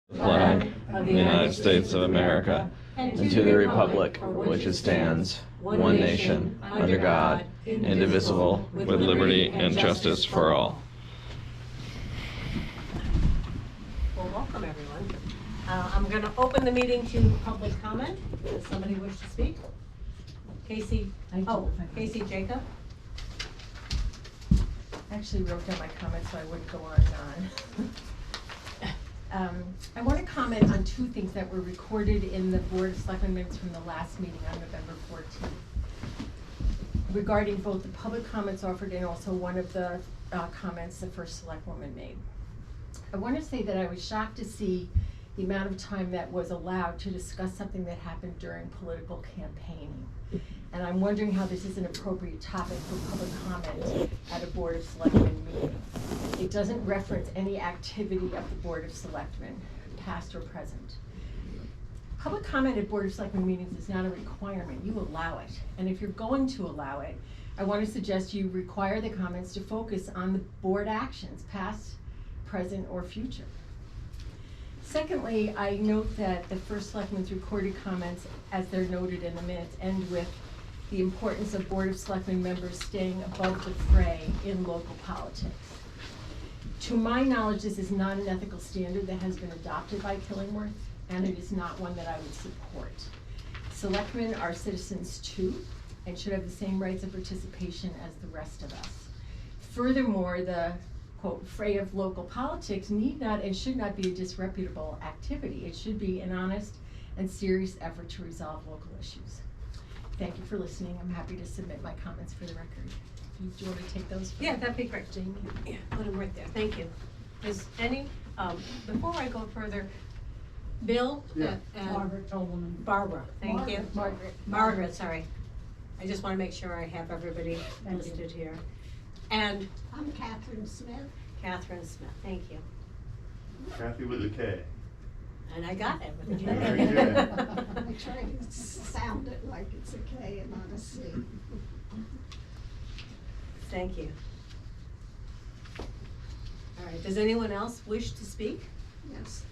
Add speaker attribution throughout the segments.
Speaker 1: The flag of the United States of America, and to the republic for which it stands, one nation, under God, indivisible, with liberty and justice for all.
Speaker 2: Well, welcome everyone. I'm going to open the meeting to public comment. Does somebody wish to speak? Casey Jacob.
Speaker 3: I actually wrote down my comments so I wouldn't go on and on. I want to comment on two things that were recorded in the Board of Selectmen minutes from the last meeting on November 14th. Regarding both the public comments offered and also one of the comments the first selectwoman made. I want to say that I was shocked to see the amount of time that was allowed to discuss something that happened during political campaigning. And I'm wondering how this is an appropriate topic for public comment at a Board of Selectmen meeting. It doesn't reference any activity of the Board of Selectmen, past or present. Public comment at Board of Selectmen meetings is not a requirement, you allow it. And if you're going to allow it, I want to suggest you require the comments to focus on the board actions, past, present, or future. Secondly, I note that the first selectman's recorded comments, as they're noted in the minutes, end with the importance of Board of Selectmen members staying above the fray in local politics. To my knowledge, this is not an ethical standard that has been adopted by Killingworth, and it is not one that I would support. Selectmen are citizens too, and should have the same rights of participation as the rest of us. Furthermore, the quote, fray of local politics need not and should not be a disreputable activity. It should be an honest and serious effort to resolve local issues. Thank you for listening. I'm happy to submit my comments for the record. Do you want to take those?
Speaker 2: Yeah, that'd be great.
Speaker 3: Jamie?
Speaker 2: Yeah, put them right there. Thank you. Is any, before I go further, Bill and
Speaker 4: Margaret Tolman.
Speaker 2: Barbara, thank you.
Speaker 3: Margaret,
Speaker 2: Sorry. I just want to make sure I have everybody listed here. And
Speaker 4: I'm Catherine Smith.
Speaker 2: Catherine Smith, thank you.
Speaker 5: Kathy with a K.
Speaker 2: And I got it with the K.
Speaker 5: Very good.
Speaker 4: I try to sound it like it's a K and not a C.
Speaker 2: Thank you. All right, does anyone else wish to speak?
Speaker 4: Yes.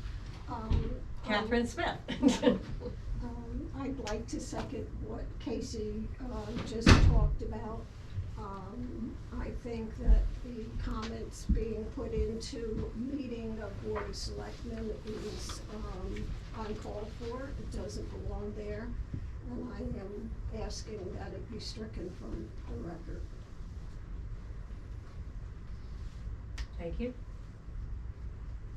Speaker 2: Catherine Smith.
Speaker 4: I'd like to second what Casey just talked about. I think that the comments being put into meeting of Board of Selectmen is uncalled for. It doesn't belong there. And I am asking that it be stricken from the record.
Speaker 2: Thank you.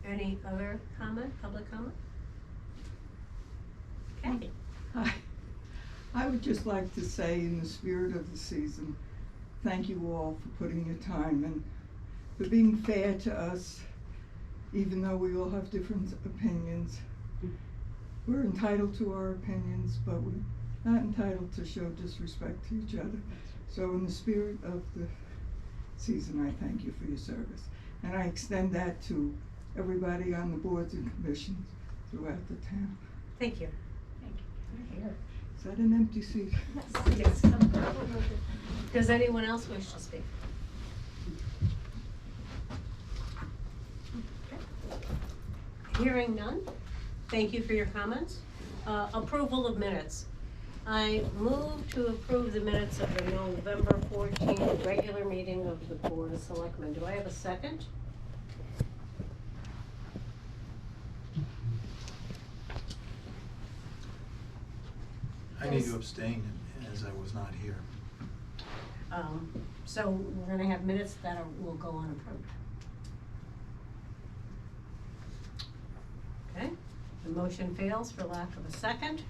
Speaker 2: Any other comment, public comment? Kathy?
Speaker 6: Hi. I would just like to say, in the spirit of the season, thank you all for putting your time and for being fair to us, even though we all have different opinions. We're entitled to our opinions, but we're not entitled to show disrespect to each other. So in the spirit of the season, I thank you for your service. And I extend that to everybody on the boards and commissions throughout the town.
Speaker 2: Thank you.
Speaker 6: Is that an empty seat?
Speaker 2: Yes. Does anyone else wish to speak? Okay. Hearing none, thank you for your comments. Approval of minutes. I move to approve the minutes of the November 14th regular meeting of the Board of Selectmen. Do I have a second?
Speaker 7: I need to abstain as I was not here.
Speaker 2: So we're gonna have minutes that will go unapproved. Okay, the motion fails for lack of a second.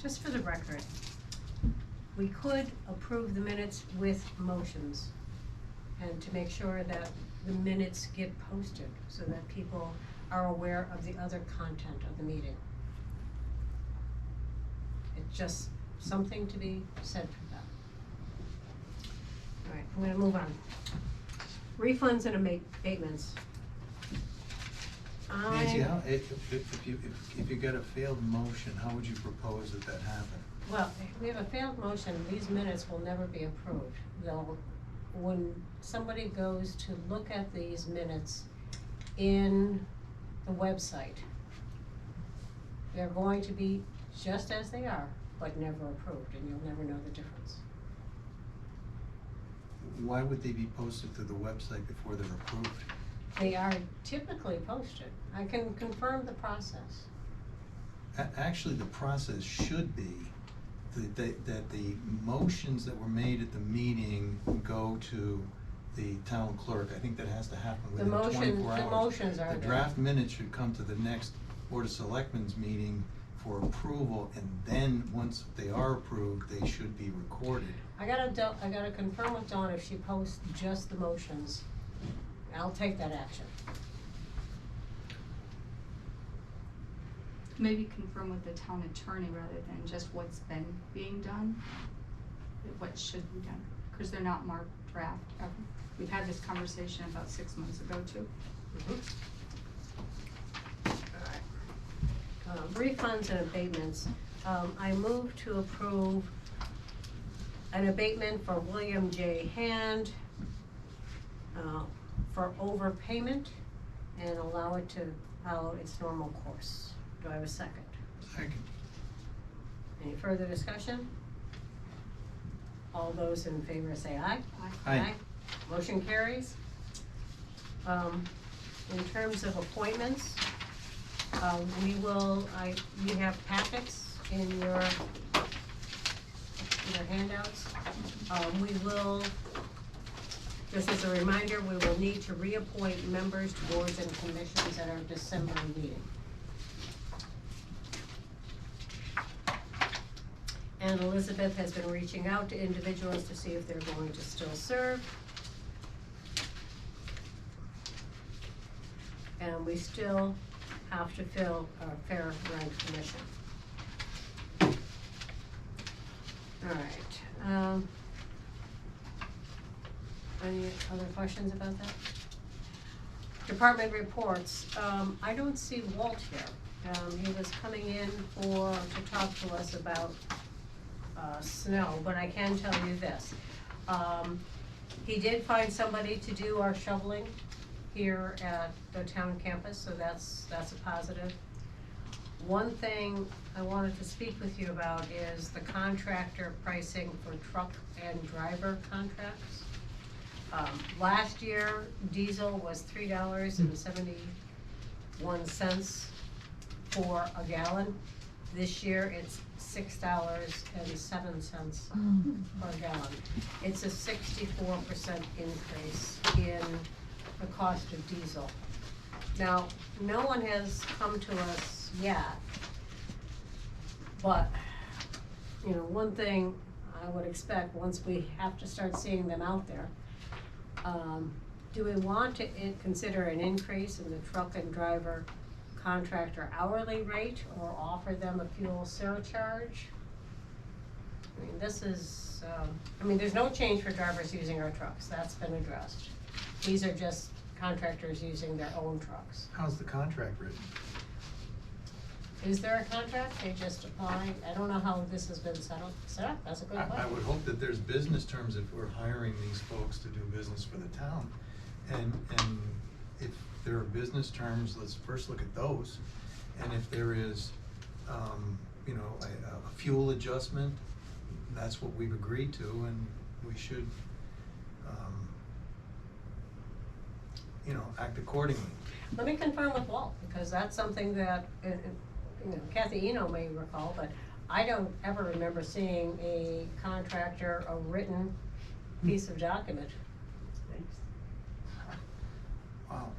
Speaker 2: Just for the record, we could approve the minutes with motions and to make sure that the minutes get posted so that people are aware of the other content of the meeting. It's just something to be said for that. All right, I'm gonna move on. Refunds and abatements.
Speaker 7: Nancy, how, if you got a failed motion, how would you propose that that happen?
Speaker 2: Well, if we have a failed motion, these minutes will never be approved. When somebody goes to look at these minutes in the website, they're going to be just as they are, but never approved, and you'll never know the difference.
Speaker 7: Why would they be posted to the website before they're approved?
Speaker 2: They are typically posted. I can confirm the process.
Speaker 7: Actually, the process should be that the motions that were made at the meeting go to the town clerk. I think that has to happen within 24 hours.
Speaker 2: The motions are
Speaker 7: The
Speaker 2: there.
Speaker 7: draft minutes should come to the next Board of Selectmen's meeting for approval, and then, once they are approved, they should be recorded.
Speaker 2: I gotta confirm with Dawn if she posts just the motions. I'll take that action.
Speaker 8: Maybe confirm with the town attorney rather than just what's been being done, what should be done, because they're not marked draft ever. We've had this conversation about 6 months ago too.
Speaker 2: Alright. Refunds and abatements. I move to approve an abatement for William J. Hand for overpayment and allow it to follow its normal course. Do I have a second?
Speaker 7: Second.
Speaker 2: Any further discussion? All those in favor say aye.
Speaker 7: Aye.
Speaker 2: Motion carries. In terms of appointments, you have packets in your handouts. Just as a reminder, we will need to reappoint members to boards and commissions at our December meeting. And Elizabeth has been reaching out to individuals to see if they're going to still serve. And we still have to fill our fair rent commission. All right. Any other questions about that? Department reports. I don't see Walt here. He was coming in to talk to us about snow, but I can tell you this. He did find somebody to do our shoveling here at the town campus, so that's a positive. One thing I wanted to speak with you about is the contractor pricing for truck and driver contracts. Last year, diesel was $3.71 for a gallon. This year, it's $6.07 per gallon. It's a 64% increase in the cost of diesel. Now, no one has come to us yet, but, one thing I would expect once we have to start seeing them out there, do we want to consider an increase in the truck and driver contractor hourly rate or offer them a fuel surcharge? I mean, this is, there's no change for drivers using our trucks. That's been addressed. These are just contractors using their own trucks.
Speaker 7: How's the contract written?
Speaker 2: Is there a contract? They just apply? I don't know how this has been set up. That's a good question.
Speaker 7: I would hope that there's business terms if we're hiring these folks to do business for the town. And if there are business terms, let's first look at those. And if there is, a fuel adjustment, that's what we've agreed to, and we should, act accordingly.
Speaker 2: Let me confirm with Walt, because that's something that, Kathy Eno may recall, but I don't ever remember seeing a contractor, a written piece of document.
Speaker 7: Wow.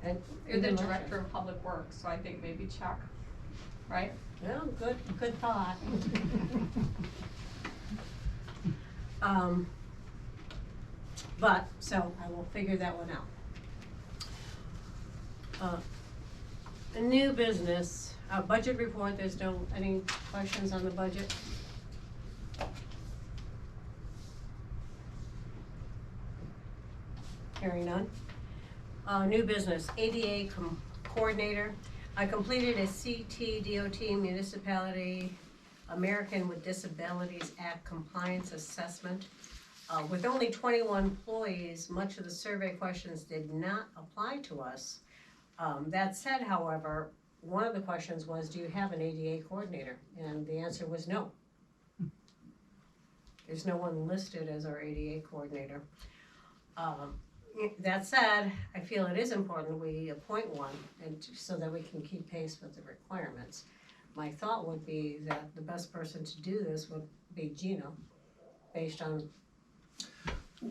Speaker 2: And
Speaker 8: You're the
Speaker 2: even
Speaker 8: director
Speaker 2: Russia.
Speaker 8: of public works, so I think maybe Chuck, right?
Speaker 2: Well, good thought. So I will figure that one out. A new business, budget report, there's any questions on the budget? Hearing none. New business, ADA coordinator. I completed a CT-DOT Municipality American with Disabilities Act compliance assessment. With only 21 employees, much of the survey questions did not apply to us. That said, however, one of the questions was, do you have an ADA coordinator? And the answer was no. There's no one listed as our ADA coordinator. That said, I feel it is important we appoint one and so that we can keep pace with the requirements. My thought would be that the best person to do this would be Gina, based on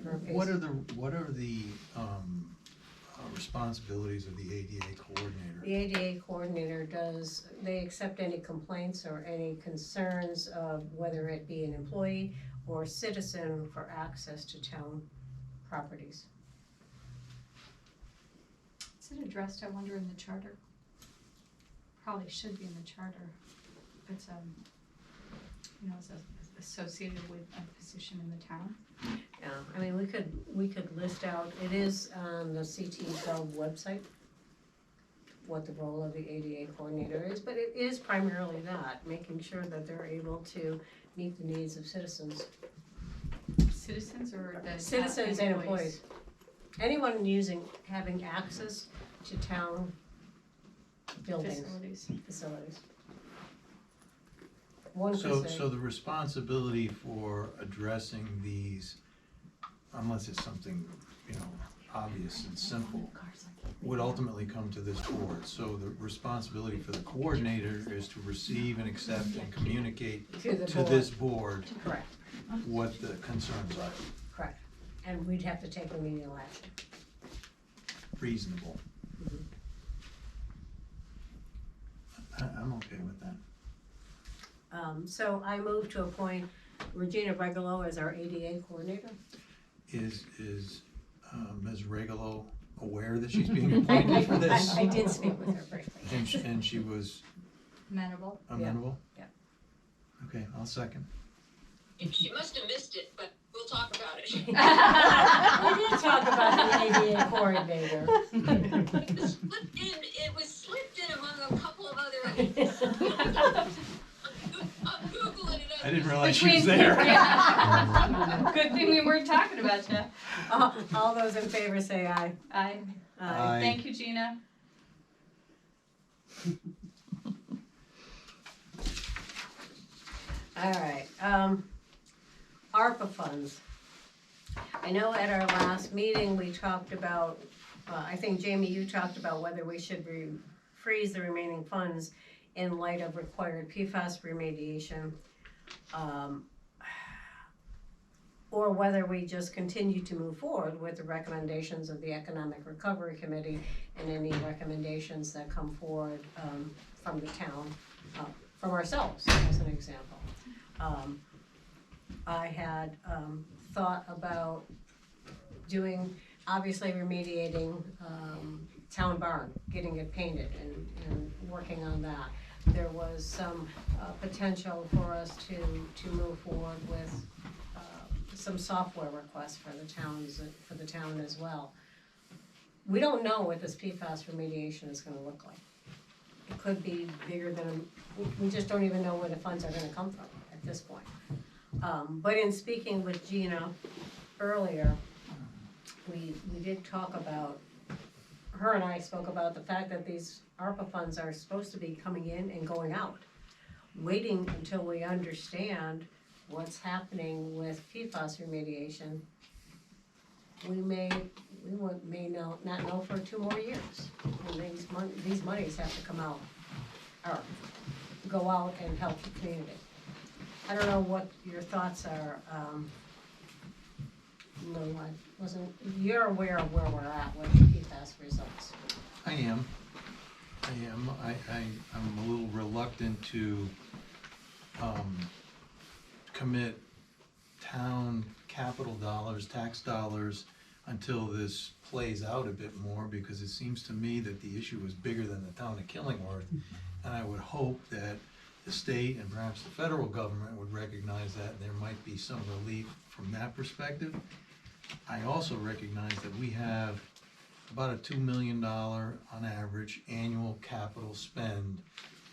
Speaker 2: her pace.
Speaker 7: What are the responsibilities of the ADA coordinator?
Speaker 2: The ADA coordinator they accept any complaints or any concerns of whether it be an employee or citizen for access to town properties.
Speaker 8: Is it addressed, I wonder, in the charter? Probably should be in the charter. It's, it's associated with a position in the town.
Speaker 2: Yeah, I mean, we could list out, it is on the CT Gov website, what the role of the ADA coordinator is, but it is primarily that, making sure that they're able to meet the needs of citizens.
Speaker 8: Citizens or the
Speaker 2: Citizens and employees. Anyone having access to town buildings, facilities. One could say,
Speaker 7: So the responsibility for addressing these, unless it's something, obvious and simple, would ultimately come to this board. So the responsibility for the coordinator is to receive and accept and communicate to this board
Speaker 2: correct,
Speaker 7: what the concerns are.
Speaker 2: correct. And we'd have to take remedial action.
Speaker 7: Reasonable. I'm okay with that.
Speaker 2: So I move to appoint Regina Regolo as our ADA coordinator.
Speaker 7: Is Ms. Regolo aware that she's being appointed for this?
Speaker 2: I did speak with her briefly.
Speaker 7: And she was
Speaker 8: Amenable.
Speaker 7: amenable?
Speaker 2: Yeah.
Speaker 7: Okay, I'll second.
Speaker 9: She must have missed it, but we'll talk about it.
Speaker 2: We did talk about the ADA coordinator.
Speaker 9: It was slipped in among a couple of other. I'm Googling it.
Speaker 7: I didn't realize she was there.
Speaker 8: Good thing we weren't talking about you.
Speaker 2: All those in favor say aye.
Speaker 8: Aye.
Speaker 7: Aye.
Speaker 8: Thank you, Gina.
Speaker 2: All right, ARPA funds. I know at our last meeting, we talked about, I think Jamie, you talked about whether we should freeze the remaining funds in light of required PFAS remediation. Or whether we just continue to move forward with the recommendations of the Economic Recovery Committee and any recommendations that come forward from the town, from ourselves, as an example. I had thought about obviously remediating Town Barn, getting it painted and working on that. There was some potential for us to move forward with some software requests for the town as well. We don't know what this PFAS remediation is gonna look like. It could be bigger than, we just don't even know where the funds are gonna come from at this point. But in speaking with Gina earlier, we did talk about, her and I spoke about the fact that these ARPA funds are supposed to be coming in and going out. Waiting until we understand what's happening with PFAS remediation, we may not know for 2 more years. And these monies have to come out, or go out and help the community. I don't know what your thoughts are, Lou, you're aware of where we're at with the PFAS results.
Speaker 7: I am. I'm a little reluctant to commit town capital dollars, tax dollars, until this plays out a bit more, because it seems to me that the issue is bigger than the town of Killingworth. And I would hope that the state and perhaps the federal government would recognize that, and there might be some relief from that perspective. I also recognize that we have about a $2 million on average annual capital spend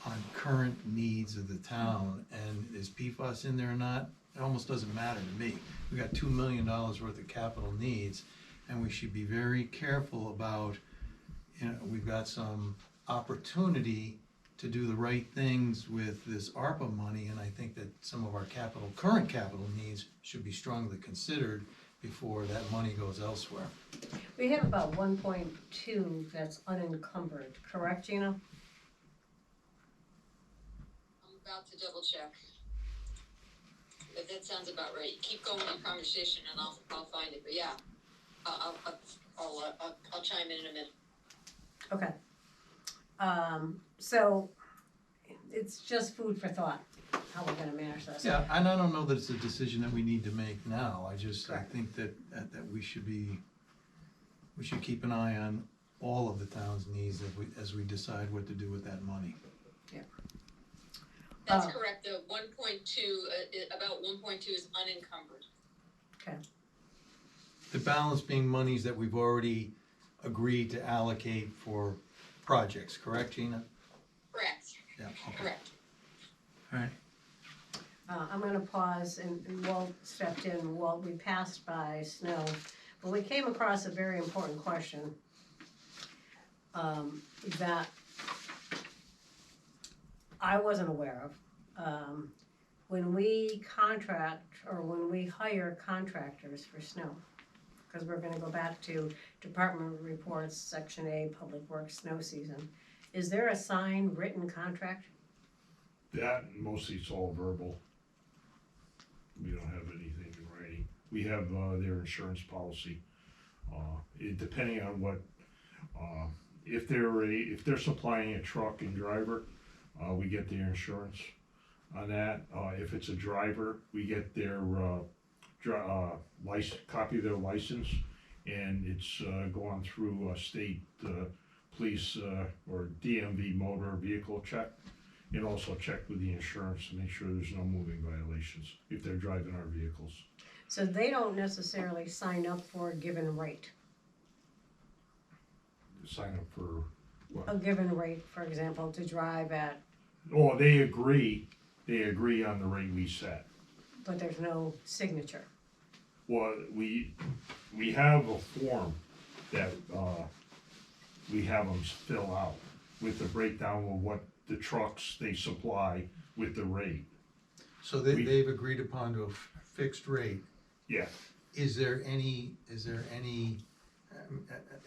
Speaker 7: on current needs of the town, and is PFAS in there or not, it almost doesn't matter to me. We got $2 million worth of capital needs, and we should be very careful about, we've got some opportunity to do the right things with this ARPA money, and I think that some of our current capital needs should be strongly considered before that money goes elsewhere.
Speaker 2: We have about 1.2 that's unencumbered, correct, Gina?
Speaker 9: I'm about to double check. But that sounds about right. Keep going in conversation and I'll find it, but yeah. I'll chime in a minute.
Speaker 2: Okay. So it's just food for thought, how we're gonna manage this.
Speaker 7: Yeah, and I don't know that it's a decision that we need to make now, I
Speaker 2: Correct.
Speaker 7: think that we should keep an eye on all of the town's needs as we decide what to do with that money.
Speaker 9: That's correct, the 1.2, about 1.2 is unencumbered.
Speaker 2: Okay,
Speaker 7: The balance being monies that we've already agreed to allocate for projects, correct, Gina?
Speaker 9: Correct,
Speaker 7: Yeah, okay.
Speaker 9: correct.
Speaker 7: All right.
Speaker 2: I'm gonna pause, and Walt stepped in. Walt, we passed by snow, but we came across a very important question that I wasn't aware of. When we contract, or when we hire contractors for snow, because we're gonna go back to Department Reports, Section A, Public Works Snow Season, is there a signed written contract?
Speaker 10: That, mostly it's all verbal. We don't have anything in writing. We have, their insurance policy. Depending on what, if they're supplying a truck and driver, we get their insurance on that. If it's a driver, we get their, copy of their license, and it's, going through a state, police, or DMV motor vehicle check. And also check with the insurance to make sure there's no moving violations if they're driving our vehicles.
Speaker 2: So they don't necessarily sign up for a given rate.
Speaker 10: Sign up for what?
Speaker 2: A given rate, for example, to drive at,
Speaker 10: Oh, they agree on the rate we set.
Speaker 2: but there's no signature.
Speaker 10: Well, we have a form that, we have them fill out with the breakdown of what the trucks they supply with the rate.
Speaker 7: So they've agreed upon to a fixed rate.
Speaker 10: Yeah,
Speaker 7: Is there any, it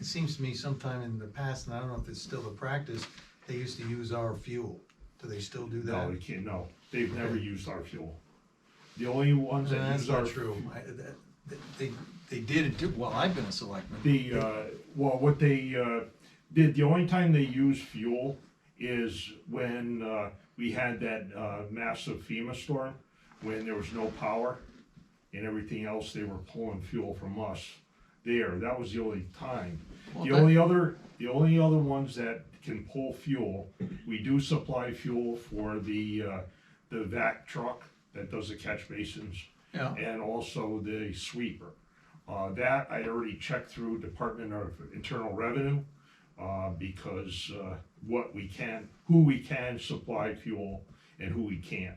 Speaker 7: seems to me sometime in the past, and I don't know if it's still the practice, they used to use our fuel. Do they still do that?
Speaker 10: no, they can't, no, they've never used our fuel. The only ones that
Speaker 7: That's
Speaker 10: use our.
Speaker 7: not true. They did, well, I've been a selectman.
Speaker 10: What they did, the only time they used fuel is when we had that massive FEMA storm, when there was no power and everything else, they were pulling fuel from us there. That was the only time.
Speaker 7: Well,
Speaker 10: The only other ones that can pull fuel, we do supply fuel for the vac truck that does the catch basins.
Speaker 7: Yeah.
Speaker 10: And also the sweeper. That I already checked through Department of Internal Revenue, because who we can supply fuel and who we can't.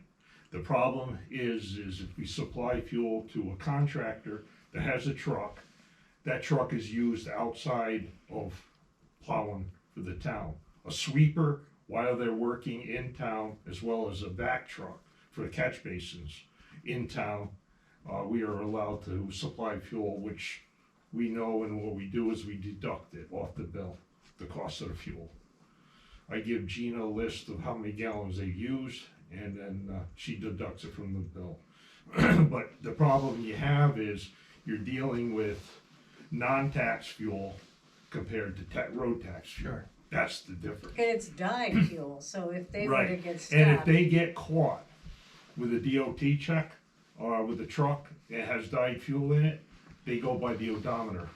Speaker 10: The problem is if we supply fuel to a contractor that has a truck, that truck is used outside of plowing for the town. A sweeper, while they're working in town, as well as a vac truck for the catch basins in town, we are allowed to supply fuel, which we know, and what we do is we deduct it off the bill, the cost of the fuel. I give Gina a list of how many gallons they've used, and then she deducts it from the bill. But the problem you have is you're dealing with non-tax fuel compared to road tax fuel.
Speaker 7: Sure.
Speaker 10: That's the difference.
Speaker 2: And it's dyed fuel, so if they were to
Speaker 10: Right,
Speaker 2: get
Speaker 10: and if
Speaker 2: stopped,
Speaker 10: they get caught with a DOT check, or with a truck that has dyed fuel in it, they go by the odometer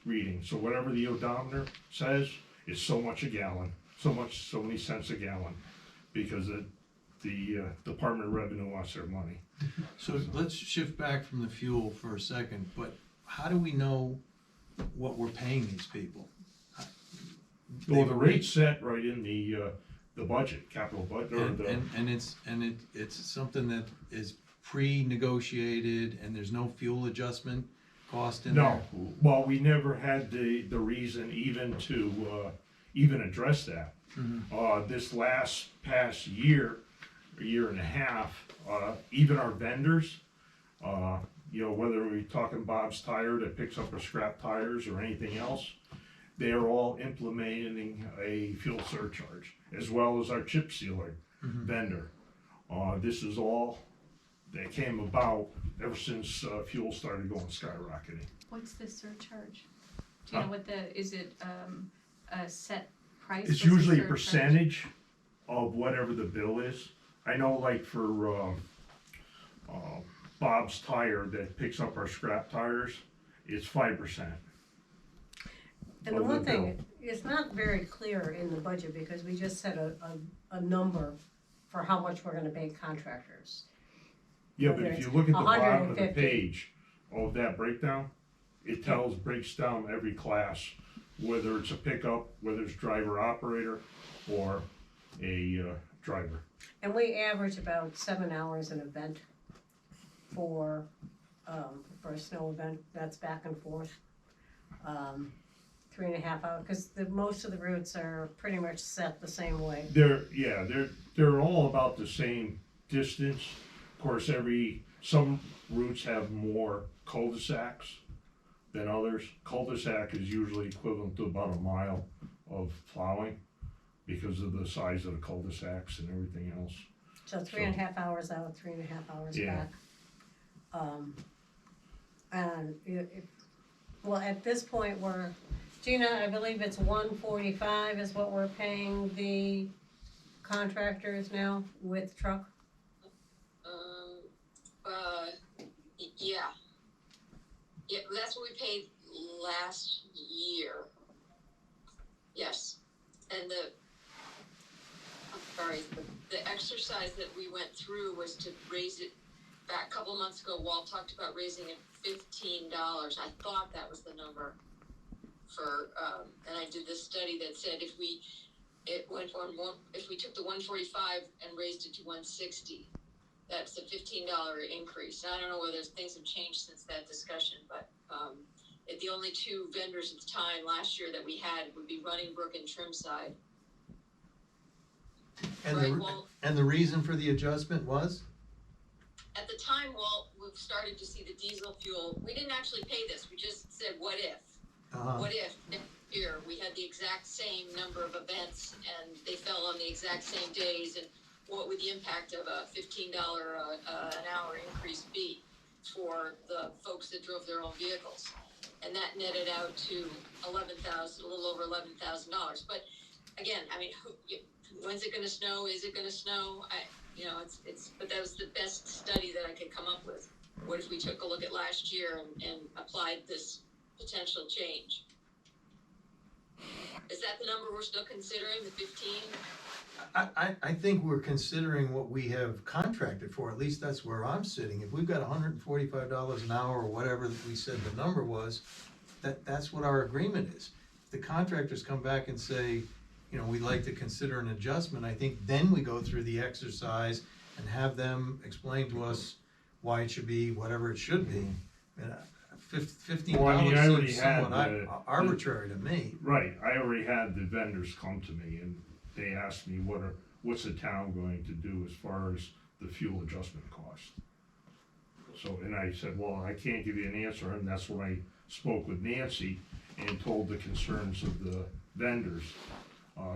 Speaker 10: reading. So whatever the odometer says is so much a gallon, so many cents a gallon, because the Department of Revenue wants their money.
Speaker 7: So let's shift back from the fuel for a second, but how do we know what we're paying these people?
Speaker 10: Well, the rate's set right in the budget, capital budget, or the.
Speaker 7: It's something that is pre-negotiated and there's no fuel adjustment cost in there?
Speaker 10: No, well, we never had the reason even to, even address that. This past year and a half, even our vendors, you know, whether we're talking Bob's Tire that picks up our scrap tires or anything else, they are all implementing a fuel surcharge, as well as our chip sealer vendor. This is all that came about ever since fuel started going skyrocketing.
Speaker 8: What's the surcharge? Do you know what is it, a set price?
Speaker 10: It's
Speaker 8: What's the
Speaker 10: usually a
Speaker 8: surcharge?
Speaker 10: percentage of whatever the bill is. I know, like for Bob's Tire that picks up our scrap tires, it's 5%.
Speaker 2: And the one thing, it's not very clear in the budget because we just set a number for how much we're gonna pay contractors.
Speaker 10: Yeah, but if you look at the bottom of the
Speaker 2: 150.
Speaker 10: page of that breakdown, it breaks down every class, whether it's a pickup, whether it's driver operator, or a driver.
Speaker 2: And we average about 7 hours an event for a snow event, that's back and forth. 3.5 hours, because most of the routes are pretty much set the same way.
Speaker 10: They're all about the same distance. Of course, some routes have more cul-de-sacs than others. Cul-de-sac is usually equivalent to about a mile of plowing because of the size of the cul-de-sacs and everything else.
Speaker 2: So 3.5 hours out, 3.5 hours
Speaker 10: Yeah.
Speaker 2: back. And well, at this point, Gina, I believe it's $145 is what we're paying the contractors now with truck.
Speaker 9: Yeah. Yeah, that's what we paid last year. Yes. And the exercise that we went through was to raise it back a couple months ago. Walt talked about raising it $15. I thought that was the number for, and I did this study that said if we took the 145 and raised it to 160, that's a $15 increase. And I don't know whether things have changed since that discussion, but the only two vendors at the time last year that we had would be Running Brook and Trimside.
Speaker 7: And the reason for the adjustment was?
Speaker 9: At the time, we started to see the diesel fuel. We didn't actually pay this. We just said, what if? What if next year we had the exact same number of events and they fell on the exact same days, and what would the impact of a $15 an hour increase be for the folks that drove their own vehicles? And that netted out to a little over $11,000. But again, I mean, when's it going to snow? Is it going to snow? But that was the best study that I could come up with. What if we took a look at last year and applied this potential change? Is that the number we're still considering, the 15?
Speaker 7: I think we're considering what we have contracted for. At least that's where I'm sitting. If we've got $145 an hour or whatever that we said the number was, that's what our agreement is. If the contractors come back and say, we'd like to consider an adjustment, I think then we go through the exercise and have them explain to us why it should be whatever it should be. $15 seems somewhat arbitrary to me.
Speaker 10: Right, I already had the vendors come to me and they asked me what's the town going to do as far as the fuel adjustment cost. So, and I said, well, I can't give you an answer, and that's when I spoke with Nancy and told the concerns of the vendors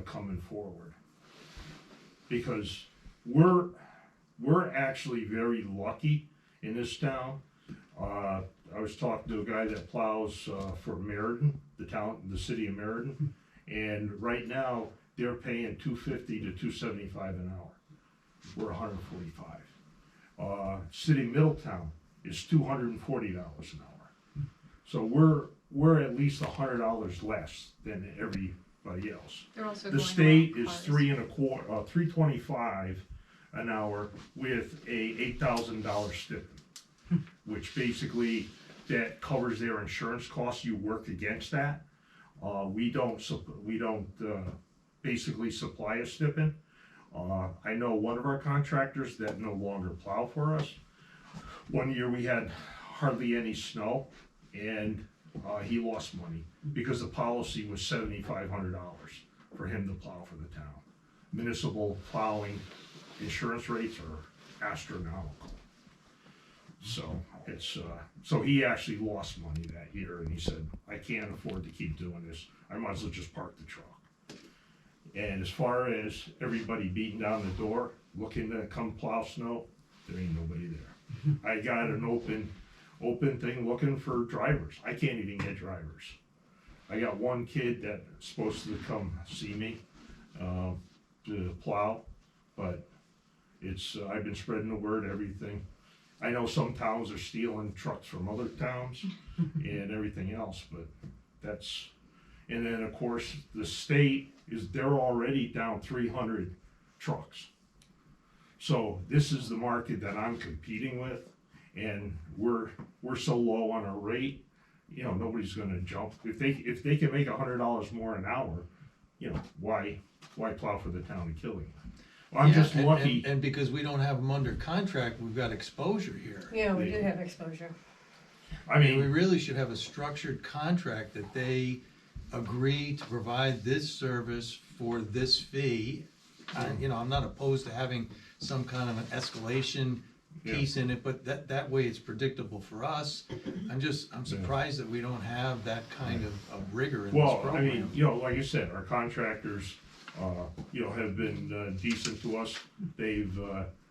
Speaker 10: coming forward. Because we're actually very lucky in this town. I was talking to a guy that plows for Meriden, the city of Meriden, and right now they're paying $250 to $275 an hour. We're $145. City of Middletown is $240 an hour. So we're at least $100 less than everybody else.
Speaker 8: They're also
Speaker 10: The
Speaker 8: going
Speaker 10: state
Speaker 8: around
Speaker 10: is
Speaker 8: cars.
Speaker 10: $325 an hour with a $8,000 stipend, which basically that covers their insurance costs, you work against that. We don't basically supply a stipend. I know one of our contractors that no longer plow for us. One year we had hardly any snow, and he lost money because the policy was $7,500 for him to plow for the town. Municipal plowing insurance rates are astronomical. So it's so he actually lost money that year, and he said, I can't afford to keep doing this. I might as well just park the truck. And as far as everybody beating down the door, looking to come plow snow, there ain't nobody there. I got an open thing looking for drivers. I can't even get drivers. I got one kid that's supposed to come see me to plow, but it's I've been spreading the word, everything. I know some towns are stealing trucks from other towns and everything else, but that's, and then of course the state they're already down 300 trucks. So this is the market that I'm competing with, and we're so low on our rate, you know, nobody's gonna jump. If they can make $100 more an hour, you know, why plow for the town of Killingworth? Well, I'm just lucky.
Speaker 7: And because we don't have them under contract, we've got exposure here.
Speaker 2: Yeah, we do have exposure.
Speaker 10: I mean,
Speaker 7: we really should have a structured contract that they agree to provide this service for this fee. You know, I'm not opposed to having some kind of an escalation piece in it, but that way it's predictable for us. I'm surprised that we don't have that kind of rigor in this program.
Speaker 10: Well, I mean, you know, like I said, our contractors, you know, have been decent to us. They've,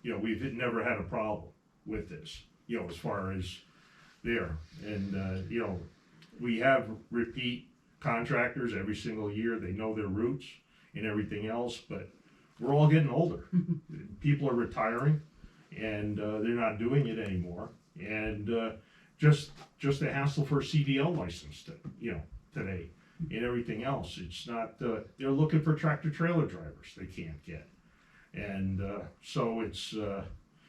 Speaker 10: you know, we've never had a problem with this, you know, as far as there. And, you know, we have repeat contractors every single year. They know their routes and everything else, but we're all getting older. People are retiring, and they're not doing it anymore. And just a hassle for a CDL license, you know, today. And everything else, it's not, they're looking for tractor trailer drivers they can't get. And so it's, you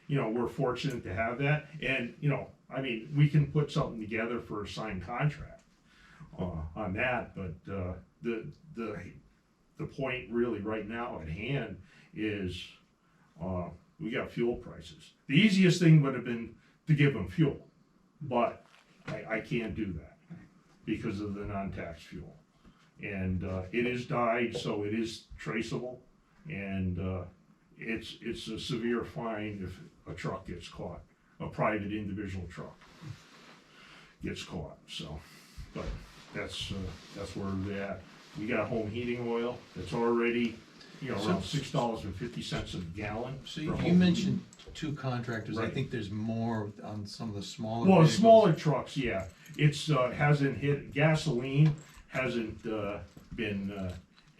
Speaker 10: know, we're fortunate to have that. And, you know, I mean, we can put something together for a signed contract on that, but the point really right now at hand is we got fuel prices. The easiest thing would have been to give them fuel, but I can't do that because of the non-tax fuel. And it is dyed, so it is traceable, and it's a severe fine if a truck gets caught, a private individual truck gets caught. So, but that's where we're at. We got home heating oil that's already, you know, around $6.50 a gallon.
Speaker 7: So you mentioned two contractors. Right. I think there's more on some of the smaller.
Speaker 10: Well,
Speaker 7: vehicles.
Speaker 10: Smaller trucks, yeah. It's hasn't hit gasoline hasn't been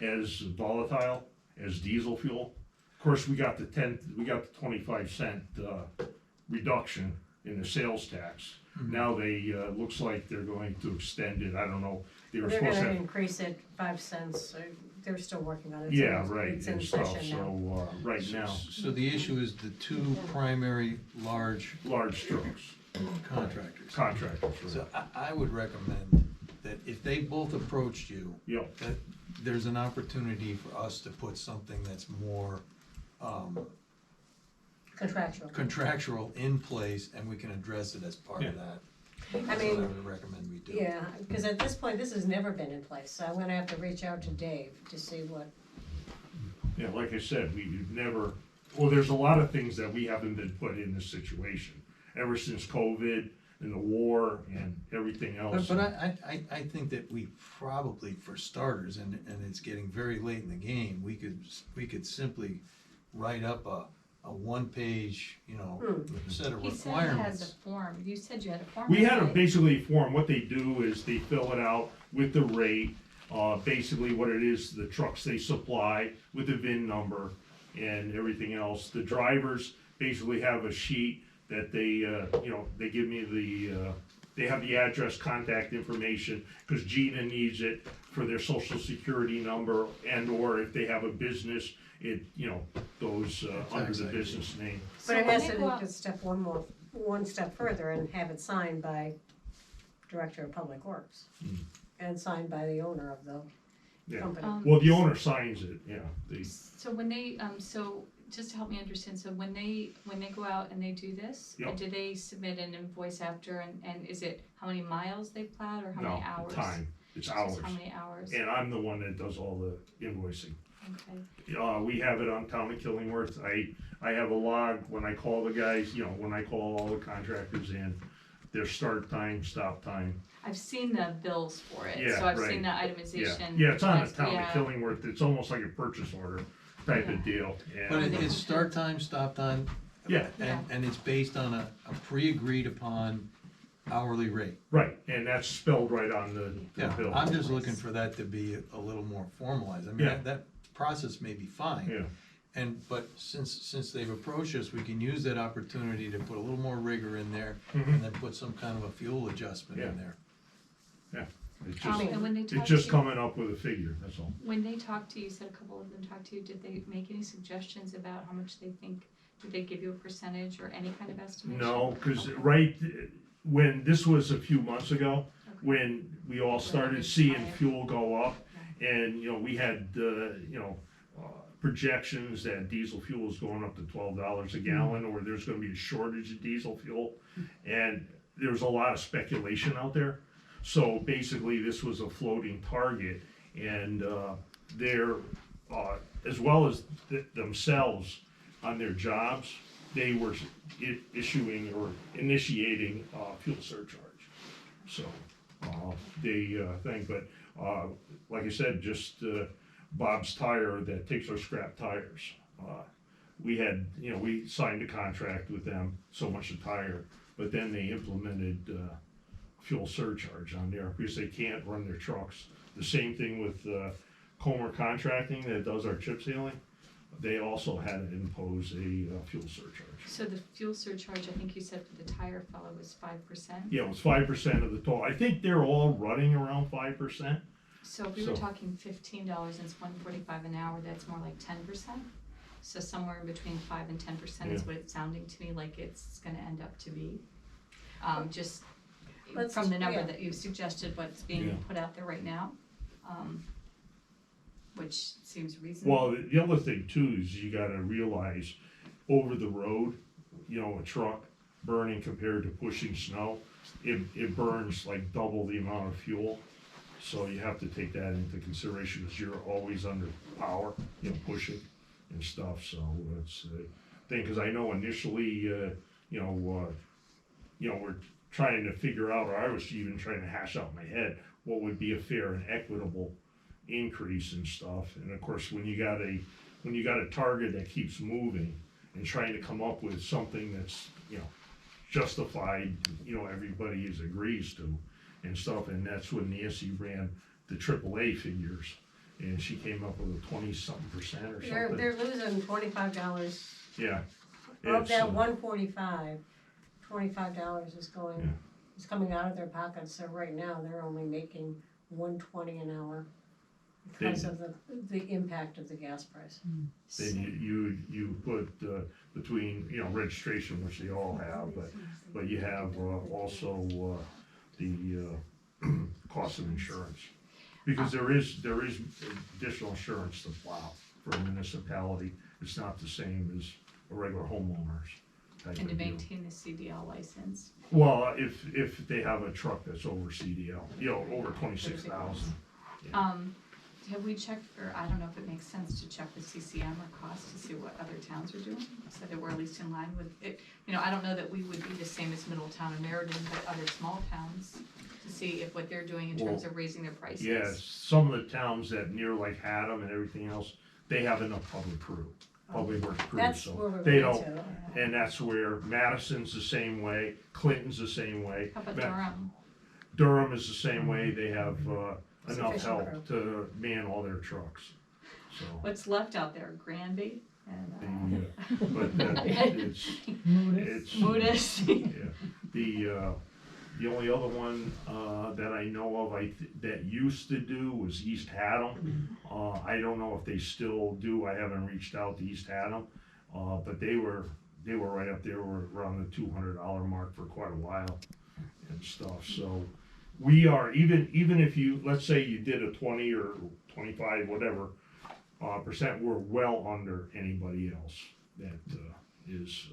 Speaker 10: as volatile as diesel fuel. Of course, we got the 25-cent reduction in the sales tax. Mm-hmm. Now they looks like they're going to extend it. I don't know.
Speaker 2: They're going to increase it 5 cents. They're still working on it.
Speaker 10: Yeah,
Speaker 2: so
Speaker 10: right.
Speaker 2: It's in
Speaker 10: and stuff.
Speaker 2: session now.
Speaker 10: So right now.
Speaker 7: So the issue is the two primary large
Speaker 10: trucks.
Speaker 7: Contractors.
Speaker 10: Right.
Speaker 7: So I would recommend that if they both approached you, that there's an opportunity for us to put something that's more contractual in place, and we can address it as part of that.
Speaker 2: I mean,
Speaker 7: what I would recommend we do.
Speaker 2: Yeah, because at this point, this has never been in place, so I'm gonna have to reach out to Dave to see what.
Speaker 10: Yeah, like I said, we've never, well, there's a lot of things that we haven't been put in this situation ever since COVID and the war and everything else.
Speaker 7: But I think that we probably, for starters, and it's getting very late in the game, we could simply write up a one-page, you know, set of requirements.
Speaker 8: He said he has a form. You said you had a form.
Speaker 10: We had basically a form. What they do is they fill it out with the rate, basically what it is, the trucks they supply with the VIN number and everything else. The drivers basically have a sheet that they, you know, they give me they have the address, contact information, because Gina needs it for their social security number, and or if they have a business, it, you know, goes under the business name.
Speaker 2: But it has to step one step further and have it signed by Director of Public Works.
Speaker 10: Mm.
Speaker 2: And signed by the owner of the
Speaker 10: Yeah.
Speaker 2: company.
Speaker 10: Well, the owner signs it, yeah,
Speaker 8: So when they, so just to help me understand, so when they go out and they do this,
Speaker 10: Yep.
Speaker 8: do they submit an invoice after, and is it how many miles they plowed or how many
Speaker 10: no,
Speaker 8: hours?
Speaker 10: time, it's
Speaker 8: Just
Speaker 10: hours.
Speaker 8: how many hours?
Speaker 10: And I'm the one that does all the invoicing.
Speaker 8: Okay.
Speaker 10: We have it on town of Killingworth. I have a log when I call the guys, when I call all the contractors in, their start time, stop time.
Speaker 8: I've seen the bills for it,
Speaker 10: Yeah,
Speaker 8: so I've
Speaker 10: right.
Speaker 8: seen the
Speaker 10: Yeah,
Speaker 8: itemization.
Speaker 10: yeah, it's on the
Speaker 8: That's-
Speaker 10: town of
Speaker 8: yeah.
Speaker 10: Killingworth. It's almost like a purchase order type
Speaker 8: Yeah.
Speaker 10: of deal.
Speaker 7: But
Speaker 10: And,
Speaker 7: it's start time, stop time,
Speaker 10: yeah,
Speaker 7: and it's based on a pre-agreed upon hourly rate.
Speaker 10: right, and that's spelled right on the
Speaker 7: Yeah,
Speaker 10: bill.
Speaker 7: I'm just looking for that to be a little more formalized. I mean,
Speaker 10: Yeah.
Speaker 7: that process may be fine.
Speaker 10: Yeah,
Speaker 7: But since they've approached us, we can use that opportunity to put a little more rigor in there,
Speaker 10: Mhm.
Speaker 7: and then put some kind of a fuel adjustment in
Speaker 10: Yeah.
Speaker 7: there.
Speaker 10: it's
Speaker 2: I mean,
Speaker 10: just,
Speaker 8: And when they
Speaker 10: it's
Speaker 8: talk
Speaker 10: just
Speaker 8: to,
Speaker 10: coming up with a figure, that's all.
Speaker 8: when they talk to you, you said a couple of them talked to you, did they make any suggestions about how much they think, did they give you a percentage or any kind of estimation?
Speaker 10: No, cause
Speaker 8: Okay.
Speaker 10: right, when, this was a few months ago,
Speaker 8: Okay.
Speaker 10: when we all
Speaker 8: When it
Speaker 10: started
Speaker 8: was
Speaker 10: seeing
Speaker 8: higher.
Speaker 10: fuel go up, and, we had, projections that diesel fuel is going up to $12 a gallon, or there's gonna be a shortage of diesel fuel, and there's a lot of speculation out there. So basically, this was a floating target, and, they're, as well as themselves on their jobs, they were issuing or initiating, fuel surcharge. So, but, like I said, just, Bob's Tire that takes our scrap tires. We had, we signed a contract with them, so much a tire, but then they implemented, fuel surcharge on there because they can't run their trucks. The same thing with, Comer Contracting that does our chip sealing. They also had to impose a, fuel surcharge.
Speaker 8: So the fuel surcharge, I think you said for the tire fellow was 5%?
Speaker 10: Yeah, it was 5% of the total. I think they're all running around 5%.
Speaker 8: So if we were
Speaker 10: So-
Speaker 8: talking $15 and it's $1.45 an hour, that's more like 10%? So somewhere in between 5 and 10% is
Speaker 10: Yeah.
Speaker 8: what it's sounding to me like it's gonna end up to be. Just
Speaker 2: Let's-
Speaker 8: from the number
Speaker 2: yeah.
Speaker 8: that you've suggested, what's being
Speaker 10: Yeah.
Speaker 8: put out there right now, which seems reasonable.
Speaker 10: Well, the other thing too is you gotta realize, over the road, a truck burning compared to pushing snow, it burns like double the amount of fuel. So you have to take that into consideration, because you're always under power, pushing and stuff, so that's the thing, because I know initially, we're trying to figure out, or I was even trying to hash out in my head, what would be a fair and equitable increase and stuff, and of course, when you got a target that keeps moving and trying to come up with something that's, justified, everybody agrees to and stuff, and that's when Nancy ran the AAA figures, and she came up with a 20-something% or something.
Speaker 2: They're losing $25.
Speaker 10: Yeah.
Speaker 2: Of
Speaker 10: It's,
Speaker 2: that $145, $25 is
Speaker 10: Yeah.
Speaker 2: is coming out of their pockets, so right now, they're only making $120 an hour because
Speaker 10: They-
Speaker 2: of the impact of the gas price.
Speaker 10: Then you put, between, registration, which they all have, but you have, also, the, cost of insurance. Because there is additional insurance to plow for a municipality. It's not the same as a regular homeowner's type
Speaker 8: And to
Speaker 10: of deal.
Speaker 8: maintain the CDL license.
Speaker 10: Well, if they have a truck that's over CDL, over 26,000.
Speaker 8: Have we checked for, I don't know if it makes sense to check with CCM or cost to see what other towns are doing, so that we're at least in line with it. I don't know that we would be the same as Middletown and Meriden, but other small towns, to see if what they're doing in terms
Speaker 10: Well,
Speaker 8: of raising their prices.
Speaker 10: Yes, some of the towns that near like Haddam and everything else, they have enough public works crews,
Speaker 2: That's where
Speaker 10: so
Speaker 2: we're
Speaker 10: they
Speaker 2: going
Speaker 10: don't.
Speaker 2: to.
Speaker 10: And that's where Madison's the same way, Clinton's the same way.
Speaker 8: How about Durham?
Speaker 10: Durham is the same way, they have, enough
Speaker 2: Sufficient
Speaker 10: help to man all their trucks, so.
Speaker 8: What's left out there, Granby and,
Speaker 10: It's,
Speaker 8: Modus.
Speaker 10: yeah, the only other one, that I know of, that used to do was East Haddam. I don't know if they still do, I haven't reached out to East Haddam, but they were right up there, were around the $200 mark for quite a while and stuff, so, we are, even if you, let's say you did a 20 or 25, whatever, percent, we're well under anybody else that, is,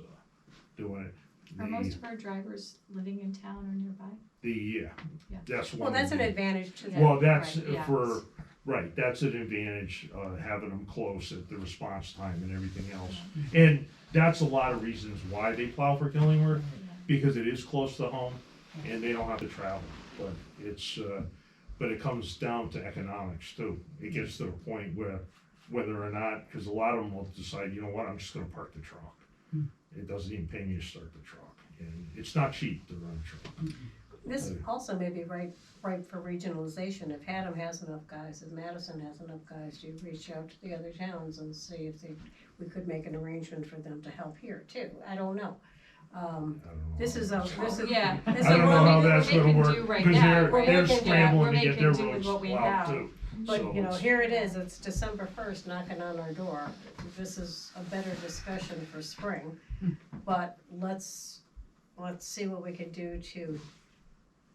Speaker 10: doing it.
Speaker 8: Are
Speaker 10: The-
Speaker 8: most of our drivers living in town or nearby?
Speaker 10: Yeah,
Speaker 8: Yeah.
Speaker 10: that's one.
Speaker 2: Well, that's
Speaker 10: of
Speaker 2: an
Speaker 10: the-
Speaker 2: advantage to them.
Speaker 10: Well, that's
Speaker 8: Right, yeah.
Speaker 10: for, right, that's an advantage, having them close at the response time and everything else. And that's a lot of reasons why they plow for Killingworth, because it is close to home and they don't have to travel. But it's, but it comes down to economics too. It gets to the point where whether or not, because a lot of them will decide, you know what, I'm just gonna park the truck. It doesn't even pay me to start the truck, and it's not cheap to run a truck.
Speaker 2: This also may be right for regionalization. If Haddam has enough guys, if Madison has enough guys, you reach out to the other towns and see if we could make an arrangement for them to help here too. I don't know.
Speaker 10: I don't know.
Speaker 2: This is a, this is.
Speaker 8: Yeah.
Speaker 2: this is
Speaker 10: I don't know
Speaker 2: what we
Speaker 10: how
Speaker 2: do.
Speaker 10: that's
Speaker 8: they
Speaker 10: gonna
Speaker 8: can
Speaker 10: work,
Speaker 8: do right
Speaker 10: because
Speaker 8: now,
Speaker 10: they're,
Speaker 8: right?
Speaker 10: they're
Speaker 2: We can-
Speaker 10: scrambling
Speaker 8: we're
Speaker 10: to get
Speaker 8: making
Speaker 10: their
Speaker 8: do with
Speaker 10: roads
Speaker 8: what we
Speaker 10: plowed
Speaker 8: have.
Speaker 10: too.
Speaker 2: But,
Speaker 10: So
Speaker 2: you know,
Speaker 10: it's-
Speaker 2: here it is, it's December 1st knocking on our door. This is a better discussion for spring. But let's see what we can do to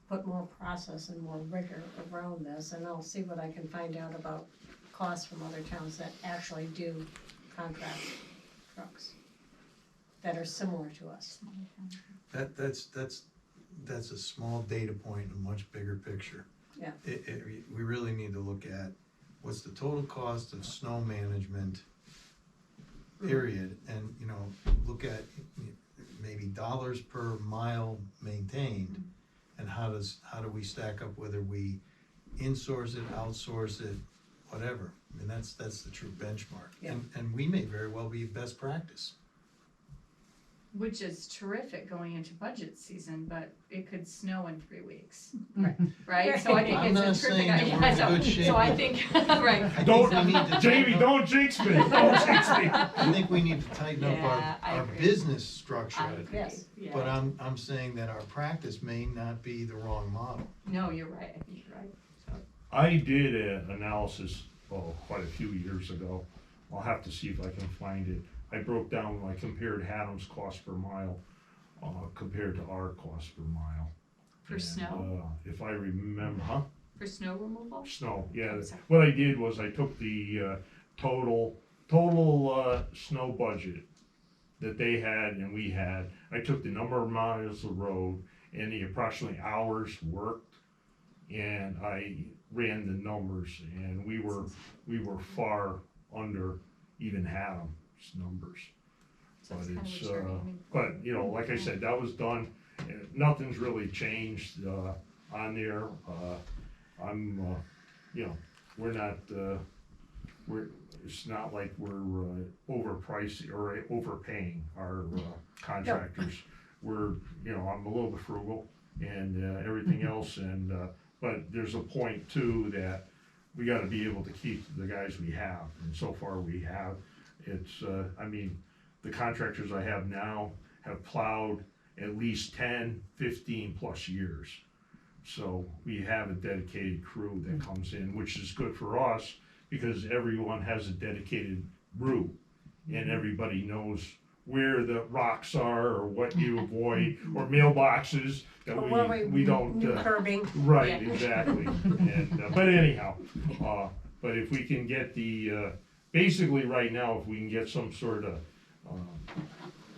Speaker 2: put more process and more rigor around this. And I'll see what I can find out about costs from other towns that actually do contract trucks that are similar to us.
Speaker 7: That's a small data point in a much bigger picture.
Speaker 2: Yeah.
Speaker 7: We really need to look at what's the total cost of snow management, period, and, you know, look at maybe dollars per mile maintained, and how do we stack up, whether we insource it, outsource it, whatever. I mean, that's the true benchmark.
Speaker 2: Yeah.
Speaker 7: And we may very well be best practice.
Speaker 8: Which is terrific going into budget season, but it could snow in 3 weeks,
Speaker 2: Right.
Speaker 8: right? So I think
Speaker 7: I'm not
Speaker 8: it's a terrific
Speaker 7: saying that
Speaker 8: idea.
Speaker 7: we're in
Speaker 8: So-
Speaker 7: good shape,
Speaker 8: So I
Speaker 7: but-
Speaker 8: think, right.
Speaker 7: I think
Speaker 10: Don't,
Speaker 7: we need to
Speaker 10: Jamie,
Speaker 7: tighten up-
Speaker 10: don't jinx me, don't jinx me.
Speaker 7: I think we need to tighten up
Speaker 8: Yeah, I
Speaker 7: our
Speaker 8: agree.
Speaker 7: business structure.
Speaker 8: I agree,
Speaker 2: Yes.
Speaker 8: yeah.
Speaker 7: But I'm saying that our practice may not be the wrong model.
Speaker 8: No, you're right, I think you're right. So,
Speaker 10: I did an analysis, quite a few years ago. I'll have to see if I can find it. I broke down, I compared Haddam's cost per mile, compared to our cost per mile.
Speaker 8: For
Speaker 10: And,
Speaker 8: snow?
Speaker 10: If I remember,
Speaker 8: For snow removal?
Speaker 10: Snow, yeah.
Speaker 8: Oh, sorry.
Speaker 10: What I did was I took the, total, snow budget that they had and we had. I took the number of miles of road and the approximately hours worked, and I ran the numbers, and we were far under even Haddam's numbers.
Speaker 8: So
Speaker 10: But
Speaker 8: that's kind of
Speaker 10: it's,
Speaker 8: what you're aiming for.
Speaker 10: but, you know, like I said, that was done, and nothing's really changed, on there. I'm, you know, we're not, it's not like we're, overpricing or overpaying our, contractors. We're, you know, I'm a little bit frugal and, everything else, and, but there's a point too that we gotta be able to keep the guys we have, and so far we have. It's, I mean, the contractors I have now have plowed at least 10, 15 plus years. So we have a dedicated crew that comes in, which is good for us because everyone has a dedicated route and everybody knows where the rocks are or what you avoid, or mailboxes that
Speaker 2: Or where
Speaker 10: we don't.
Speaker 2: New curbing.
Speaker 10: Right,
Speaker 8: Yeah.
Speaker 10: exactly. And, but anyhow, but if we can get the, basically right now, if we can get some sort of,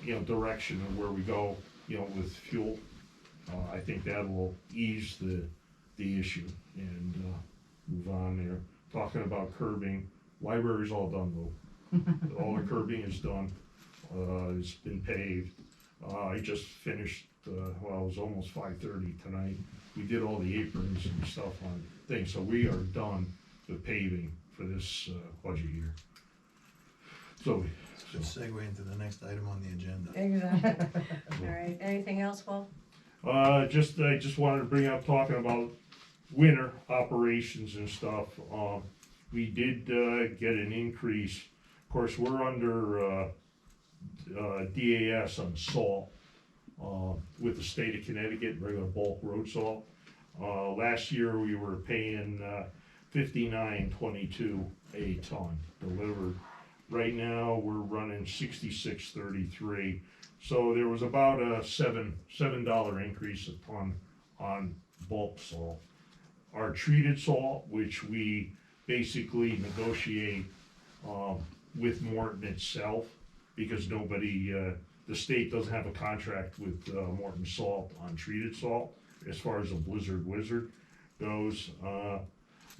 Speaker 10: you know, direction of where we go, you know, with fuel, I think that will ease the issue and, move on there. Talking about curbing, library's all done though. All the curbing is done, it's been paved. I just finished, well, it was almost 5:30 tonight. We did all the aprons and stuff on things, so we are done with paving for this, budget year. So,
Speaker 7: Good segue into the next item on the agenda.
Speaker 2: Exactly. All right, anything else, Will?
Speaker 10: I just wanted to bring up, talking about winter operations and stuff. We did, get an increase. Of course, we're under, DAS on salt, with the state of Connecticut, regular bulk road salt. Last year, we were paying, $59.22 a ton delivered. Right now, we're running $66.33. So there was about a $7 increase a ton on bulk salt. Our treated salt, which we basically negotiate with Morton itself, because nobody, the state doesn't have a contract with Morton Salt on treated salt, as far as the Blizzard Wizard goes.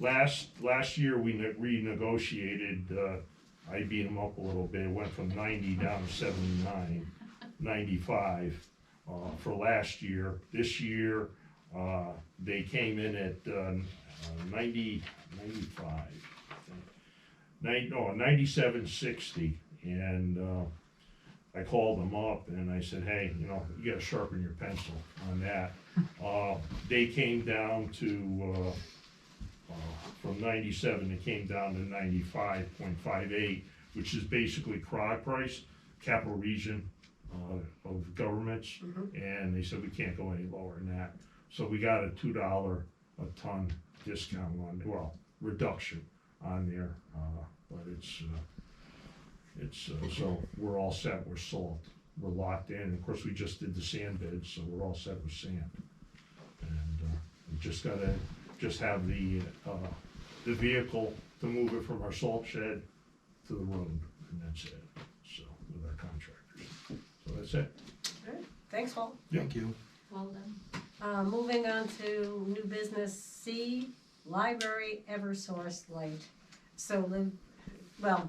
Speaker 10: Last year, we renegotiated, I beat them up a little bit, it went from 90 down to 79, 95 for last year. This year, they came in at 90, 95, I think. 97.60, and I called them up and I said, hey, you know, you gotta sharpen your pencil on that. They came down to, from 97, they came down to 95.58, which is basically CROG price, capital region of governments. And they said, we can't go any lower than that. So we got a $2 a ton discount on, well, reduction on there, but so we're all set with salt. We're locked in. Of course, we just did the sand beds, so we're all set with sand. And we just gotta have the vehicle to move it from our salt shed to the road, and that's it. So with our contractors. So that's it.
Speaker 2: All right. Thanks, Walt.
Speaker 7: Thank you.
Speaker 8: Well done.
Speaker 2: Moving on to new business C, library Eversource light. So, well,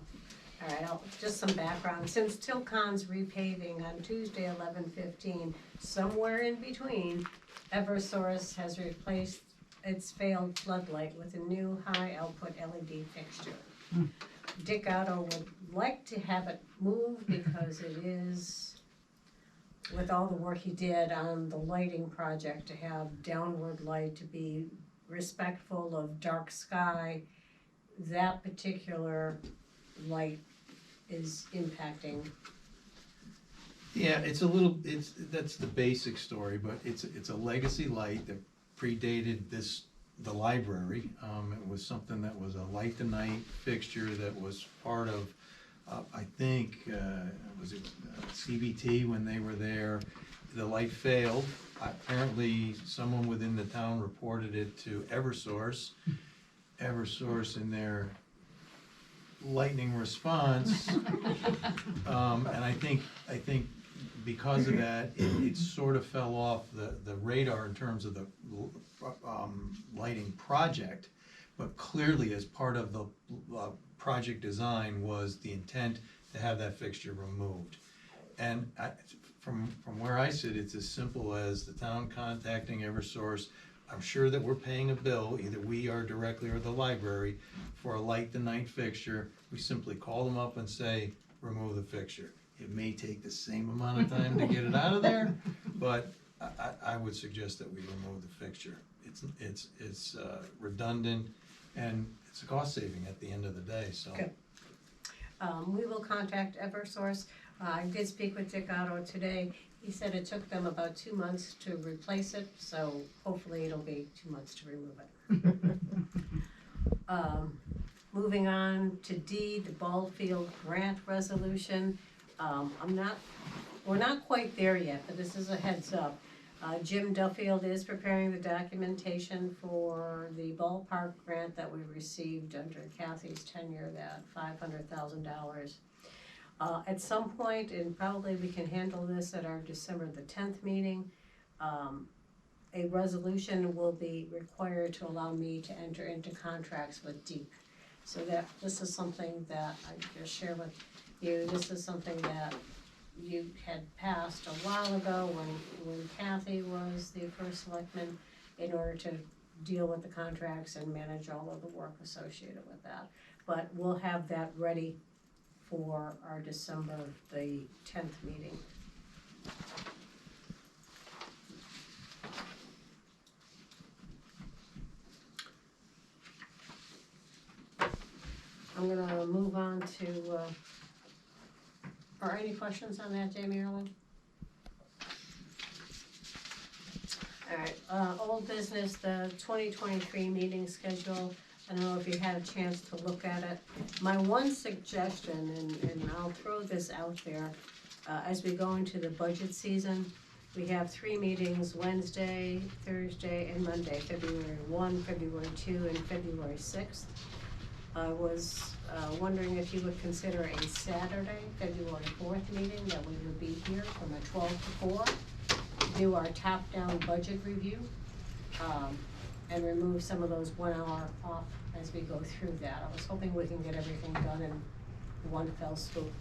Speaker 2: all right, just some background. Since Tilcon's repaving on Tuesday, 11/15, somewhere in between, Eversource has replaced its failed floodlight with a new high-output LED fixture. Dick Otto would like to have it moved because it is, with all the work he did on the lighting project, to have downward light, to be respectful of dark sky, that particular light is impacting.
Speaker 7: Yeah, that's the basic story, but it's a legacy light that predated the library. It was something that was a light the night fixture that was part of, I think, was it CBT when they were there. The light failed. Apparently, someone within the town reported it to Eversource. Eversource, in their lightning response, and I think because of that, it sort of fell off the radar in terms of the lighting project, but clearly as part of the project design was the intent to have that fixture removed. And from where I sit, it's as simple as the town contacting Eversource. I'm sure that we're paying a bill, either we are directly or the library, for a light the night fixture. We simply call them up and say, remove the fixture. It may take the same amount of time to get it out of there, but I would suggest that we remove the fixture. It's redundant, and it's a cost saving at the end of the day, so.
Speaker 2: Okay. We will contact Eversource. I did speak with Dick Otto today. He said it took them about 2 months to replace it, so hopefully it'll be 2 months to remove it. Moving on to D, the Ballfield grant resolution. We're not quite there yet, but this is a heads up. Jim Duffield is preparing the documentation for the ballpark grant that we received under Kathy's tenure, that $500,000. At some point, and probably we can handle this at our December the 10th meeting, a resolution will be required to allow me to enter into contracts with DEEP. So that this is something that I just share with you. This is something that you had passed a while ago when Kathy was the first selectman, in order to deal with the contracts and manage all of the work associated with that. But we'll have that ready for our December the 10th meeting. I'm gonna move on to, are any questions on that, Jamie Erlin? All right, old business, the 2023 meeting schedule. I don't know if you had a chance to look at it. My one suggestion, and I'll throw this out there, as we go into the budget season, We have 3 meetings, Wednesday, Thursday, and Monday, February 1, February 2, and February 6th. I was wondering if you would consider a Saturday, February 4th meeting, that we would be here from 12 to 4, do our top-down budget review, and remove some of those 1 hour off as we go through that. I was hoping we can get everything done in one fell swoop.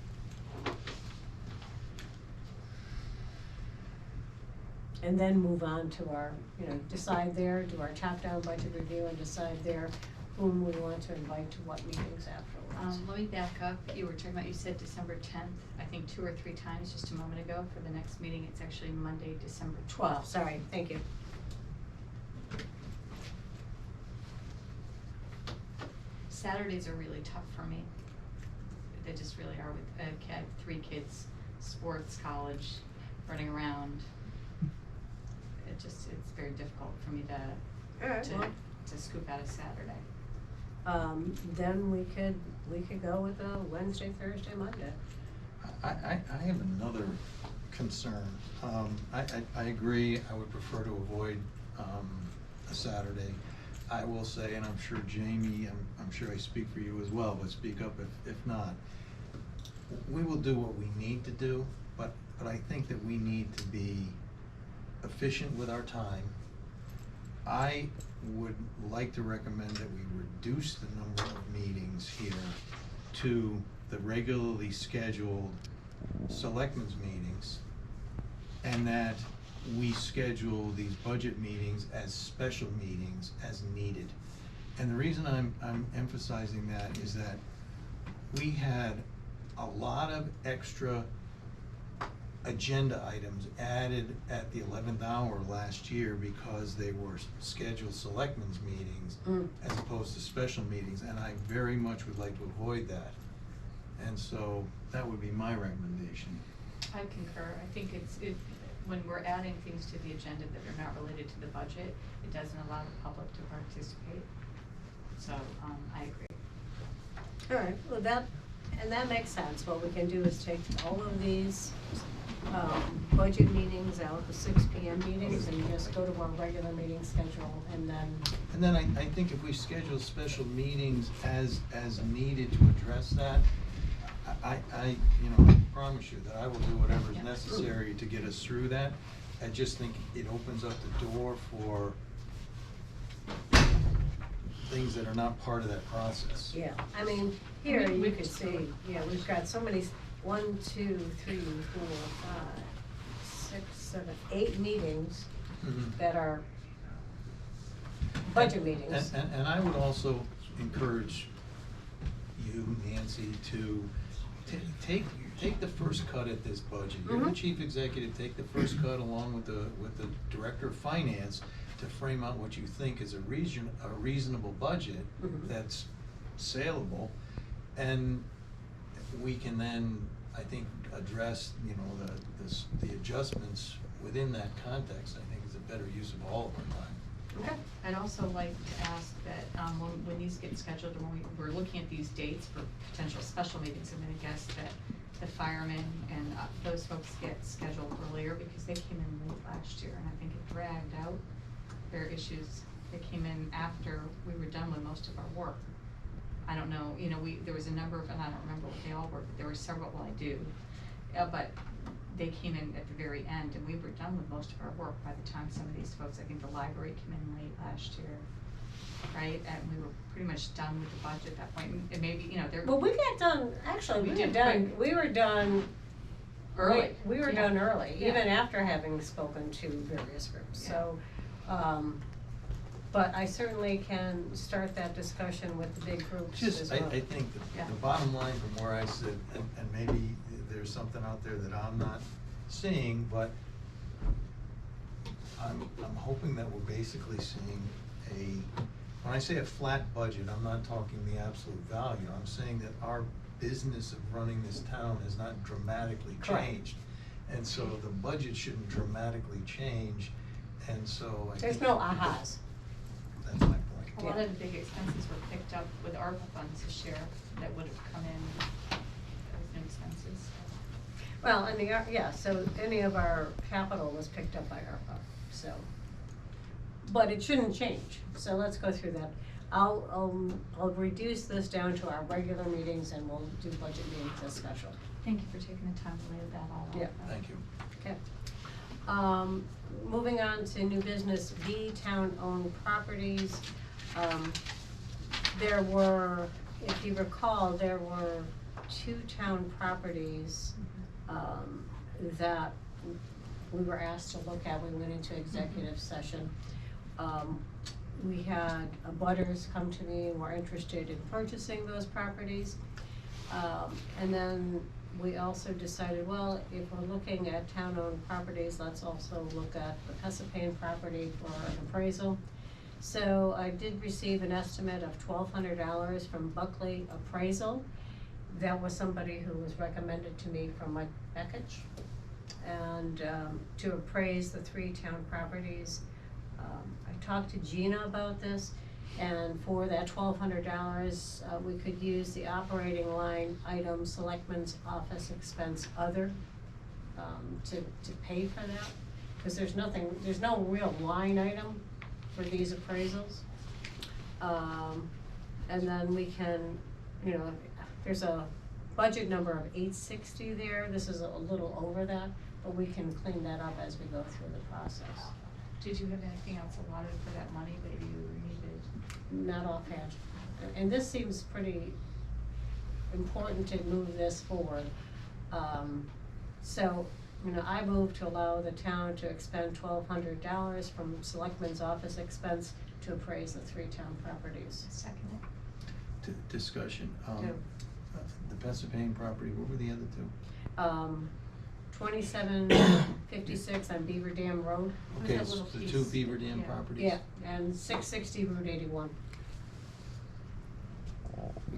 Speaker 2: And then move on to our, decide there, do our top-down budget review and decide there whom we want to invite to what meetings afterwards.
Speaker 8: Let me back up. You were talking about, you said December 10th, I think 2 or 3 times just a moment ago. For the next meeting, it's actually Monday, December 12th.
Speaker 2: Sorry, thank you.
Speaker 8: Saturdays are really tough for me. They just really are. With I have 3 kids, sports, college, running around. It's very difficult for me to scoop out a Saturday.
Speaker 2: Then we could go with a Wednesday, Thursday, Monday.
Speaker 7: I have another concern. I agree, I would prefer to avoid a Saturday. I will say, and I'm sure Jamie, I'm sure I speak for you as well, but speak up if not. We will do what we need to do, but I think that we need to be efficient with our time. I would like to recommend that we reduce the number of meetings here to the regularly scheduled selectmen's meetings, and that we schedule these budget meetings as special meetings as needed. And the reason I'm emphasizing that is that we had a lot of extra agenda items added at the 11th hour last year because they were scheduled selectmen's meetings as opposed to special meetings, and I very much would like to avoid that. And so that would be my recommendation.
Speaker 8: I concur. I think when we're adding things to the agenda that are not related to the budget, it doesn't allow the public to participate. So I agree.
Speaker 2: All right, well that makes sense. What we can do is take all of these budget meetings out, the 6 p.m. meetings, and just go to our regular meeting schedule, and then
Speaker 7: I think if we schedule special meetings as needed to address that, I promise you that I will do whatever is necessary to get us through that. I just think it opens up the door for things that are not part of that process.
Speaker 2: Yeah, I mean, here you could see, we've got so many, 1, 2, 3, 4, 5, 6, 7, 8 meetings that are budget meetings.
Speaker 7: And I would also encourage you, Nancy, to take the first cut at this budget. You're the chief executive. Take the first cut along with the director of finance to frame out what you think is a reasonable budget that's saleable, and we can then, I think, address the adjustments within that context. I think is a better use of all of our time.
Speaker 8: Okay. I'd also like to ask that when these get scheduled, and when we're looking at these dates for potential special meetings, I'm going to guess that the firemen and those folks get scheduled earlier because they came in late last year, and I think it dragged out their issues. They came in after we were done with most of our work. I don't know, there was a number of, and I don't remember what they all were, but there were several, well, I do. But they came in at the very end, and we were done with most of our work by the time some of these folks, I think the library came in late last year, right? And we were pretty much done with the budget at that point, and maybe, they're.
Speaker 2: Well, we got done, actually, we were done
Speaker 8: early.
Speaker 2: We were done early, even after having spoken to various groups, so, but I certainly can start that discussion with the big groups as well.
Speaker 7: I think the bottom line from where I sit, and maybe there's something out there that I'm not seeing, but I'm hoping that we're basically seeing when I say a flat budget, I'm not talking the absolute value. I'm saying that our business of running this town has not dramatically changed. And so the budget shouldn't dramatically change, and so
Speaker 2: There's no ahas.
Speaker 7: That's my point.
Speaker 8: A lot of the big expenses were picked up with ARPA funds this year that would have come in as new expenses.
Speaker 2: Well, and yeah, so any of our capital was picked up by ARPA, so. But it shouldn't change, so let's go through that. I'll reduce this down to our regular meetings and we'll do budget meetings as special.
Speaker 8: Thank you for taking the time to lay that all out.
Speaker 2: Yeah.
Speaker 7: Thank you.
Speaker 2: Okay. Moving on to new business, B, town-owned properties. There were, if you recall, there were 2 town properties, that we were asked to look at. We went into executive session. We had abutters come to me and were interested in purchasing those properties. And then we also decided, well, if we're looking at town-owned properties, let's also look at the Pesapane property for an appraisal. So I did receive an estimate of $1,200 from Buckley Appraisal. That was somebody who was recommended to me from Mike Beckich. And to appraise the 3 town properties. I talked to Gina about this, and for that $1,200, we could use the operating line item, Selectman's Office Expense Other, to pay for that. Because there's no real line item for these appraisals. And then we can, there's a budget number of $860 there. This is a little over that, but we can clean that up as we go through the process.
Speaker 8: Did you have anything else allotted for that money that you needed?
Speaker 2: Not offhand. And this seems pretty important to move this forward. So, I move to allow the town to expend $1,200 from Selectman's Office Expense to appraise the 3 town properties.
Speaker 8: Second it.
Speaker 7: Discussion.
Speaker 2: Yeah.
Speaker 7: The Pesapane property, what were the other 2?
Speaker 2: 2756 on Beaver Dam Road.
Speaker 7: Okay,
Speaker 8: that
Speaker 7: it's
Speaker 8: little
Speaker 7: the
Speaker 8: piece?
Speaker 7: 2 Beaver Dam
Speaker 8: Yeah.
Speaker 7: properties?
Speaker 2: Yeah, and 660 Route 81.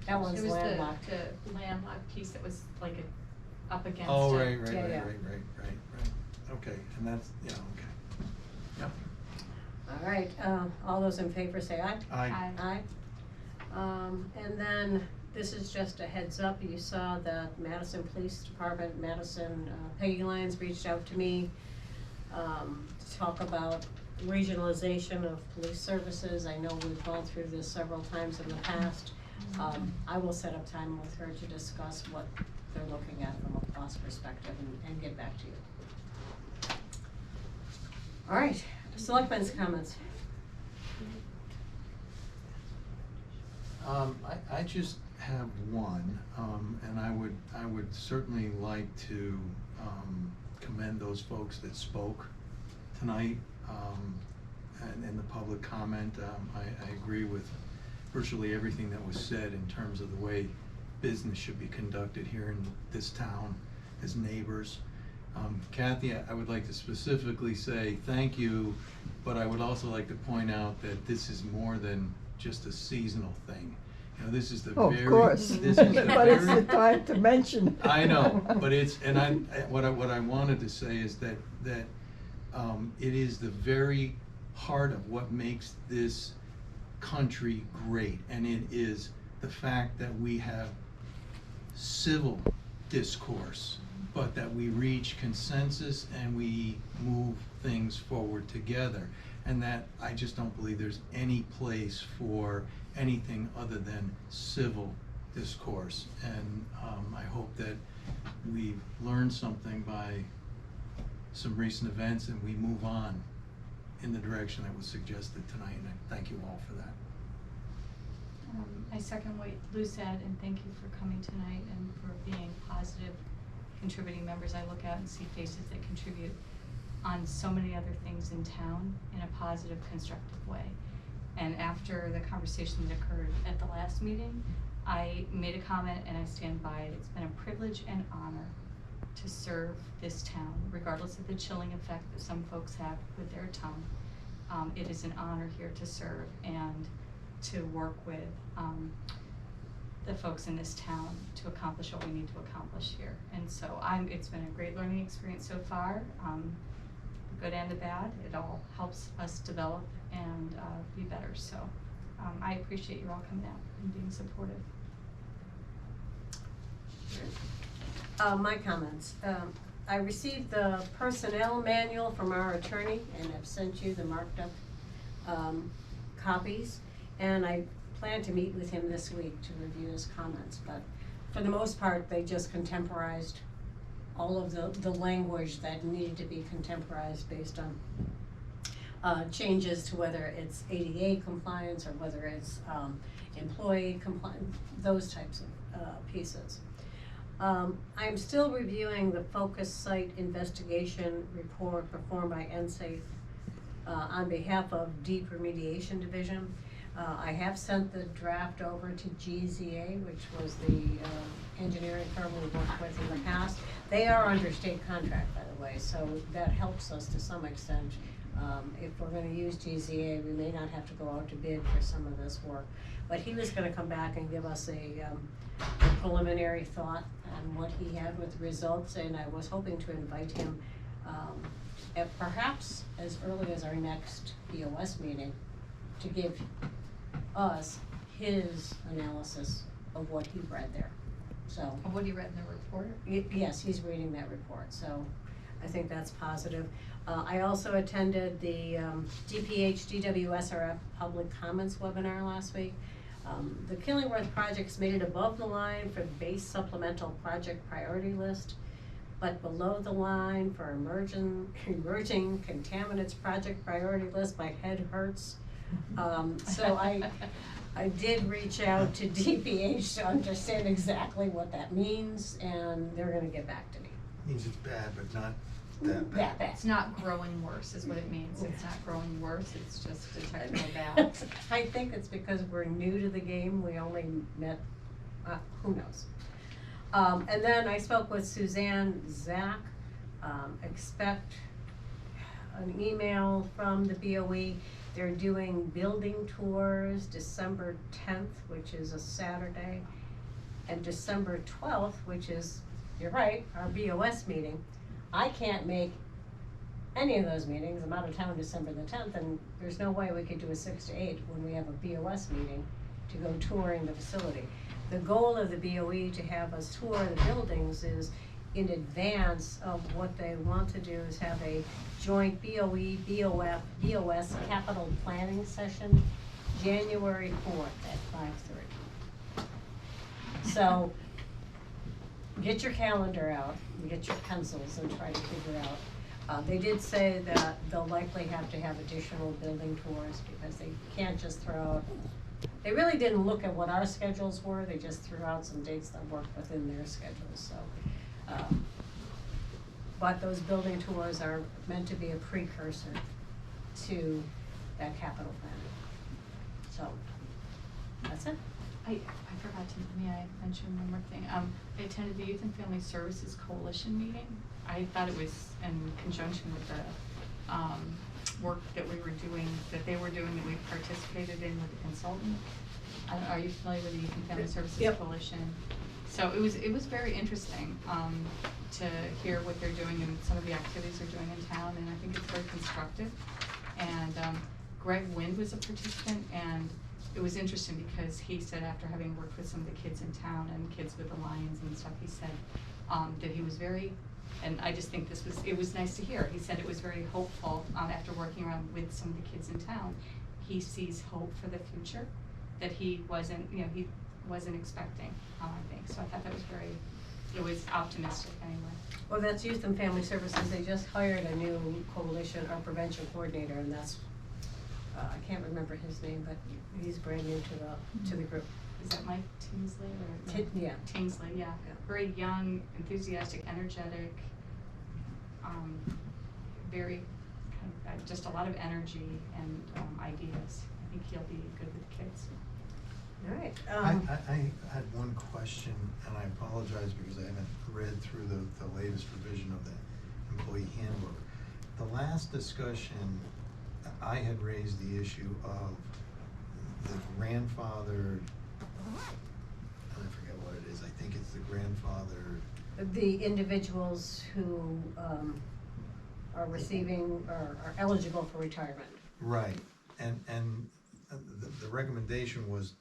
Speaker 2: That one's
Speaker 8: It was
Speaker 2: landlocked.
Speaker 8: the landlocked piece that was like up against it.
Speaker 7: Oh, right.
Speaker 2: Yeah.
Speaker 7: Okay, and that's, okay. Yep.
Speaker 2: All right, all those in favor say aye.
Speaker 7: Aye.
Speaker 2: Aye. And then, this is just a heads up, you saw that Madison Police Department, Peggy Lyons reached out to me, to talk about regionalization of police services. I know we've gone through this several times in the past. I will set up time with her to discuss what they're looking at from a cost perspective and get back to you. All right, Selectmen's comments.
Speaker 7: I just have one, and I would certainly like to commend those folks that spoke tonight, and the public comment. I agree with virtually everything that was said in terms of the way business should be conducted here in this town as neighbors. Kathy, I would like to specifically say thank you, but I would also like to point out that this is more than just a seasonal thing. This is the
Speaker 6: Of course,
Speaker 7: this is the
Speaker 6: but it's the
Speaker 7: very,
Speaker 6: time to mention it.
Speaker 7: I know, but what I wanted to say is that it is the very heart of what makes this country great, and it is the fact that we have civil discourse, but that we reach consensus and we move things forward together. And that I just don't believe there's any place for anything other than civil discourse. And I hope that we've learned something by some recent events and we move on in the direction that was suggested tonight. And I thank you all for that.
Speaker 8: I second what Lou said, and thank you for coming tonight and for being positive, contributing members. I look out and see faces that contribute on so many other things in town in a positive, constructive way. And after the conversation that occurred at the last meeting, I made a comment and I stand by it. It's been a privilege and honor to serve this town, regardless of the chilling effect that some folks have with their tongue. It is an honor here to serve and to work with the folks in this town to accomplish what we need to accomplish here. And so it's been a great learning experience so far, the good and the bad. It all helps us develop and be better. So I appreciate you all coming out and being supportive.
Speaker 2: My comments. I received the personnel manual from our attorney, and I've sent you the marked up copies. And I plan to meet with him this week to review his comments, but for the most part, they just contemporized all of the language that needed to be contemporized based on changes to whether it's ADA compliance or whether it's employee compliance, those types of pieces. I'm still reviewing the focus site investigation report performed by NSAFE on behalf of Deep Remediation Division. I have sent the draft over to GZA, which was the engineering firm we worked with in the past. They are under state contract, by the way, so that helps us to some extent. If we're gonna use GZA, we may not have to go out to bid for some of this work. But he was gonna come back and give us a preliminary thought on what he had with the results, and I was hoping to invite him at perhaps as early as our next BoS meeting to give us his analysis of what he read there. So.
Speaker 8: Of what he read in the report?
Speaker 2: Yes, he's reading that report, so I think that's positive. I also attended the DPH DWSRF Public Comments webinar last week. The Killingworth project's made it above the line for the base supplemental project priority list, but below the line for emerging contaminants project priority list. My head hurts. So I did reach out to DPH to understand exactly what that means, and they're gonna get back to me.
Speaker 7: Means it's bad, but not that bad.
Speaker 2: That bad.
Speaker 8: It's not growing worse is what it means. It's not growing worse, it's just a technical bad.
Speaker 2: I think it's because we're new to the game. We only met, who knows? And then I spoke with Suzanne Zach. Expect an email from the BOE. They're doing building tours December 10th, which is a Saturday, and December 12th, which is, you're right, our BoS meeting. I can't make any of those meetings. I'm out of town December the 10th, and there's no way we could do a 6 to 8 when we have a BoS meeting to go touring the facility. The goal of the BOE to have us tour the buildings is in advance of what they want to do is have a joint BOE, BOS capital planning session, January 4th at 5:30. So get your calendar out, get your pencils and try to figure out. They did say that they'll likely have to have additional building tours because they can't just throw out, they really didn't look at what our schedules were, they just threw out some dates that worked within their schedules, so. But those building tours are meant to be a precursor to that capital planning. So, that's it.
Speaker 8: I forgot to, may I mention one more thing? I attended the Youth and Family Services Coalition meeting. I thought it was in conjunction with the work that we were doing, that they were doing, that we participated in with the consultant. Are you familiar with the Youth and Family Services
Speaker 2: Yep.
Speaker 8: Coalition? So it was very interesting to hear what they're doing and some of the activities they're doing in town, and I think it's very constructive. And Greg Wind was a participant, and it was interesting because he said, after having worked with some of the kids in town and kids with the Lions and stuff, he said that he was very, and I just think it was nice to hear. He said it was very hopeful after working around with some of the kids in town. He sees hope for the future that he wasn't expecting, I think. So I thought that was it was optimistic anyway.
Speaker 2: Well, that's Youth and Family Services. They just hired a new coalition or prevention coordinator, and that's, I can't remember his name, but he's brand new to the group.
Speaker 8: Is that Mike Tinsley or?
Speaker 2: Yeah.
Speaker 8: Tinsley, yeah. Very young, enthusiastic, energetic, very, just a lot of energy and ideas. I think he'll be good with kids.
Speaker 2: All right.
Speaker 7: I had one question, and I apologize because I haven't read through the latest revision of the employee handbook. The last discussion, I had raised the issue of the grandfathered, I forget what it is, I think it's the grandfathered.
Speaker 2: The individuals who are receiving or are eligible for retirement.
Speaker 7: Right, and the recommendation was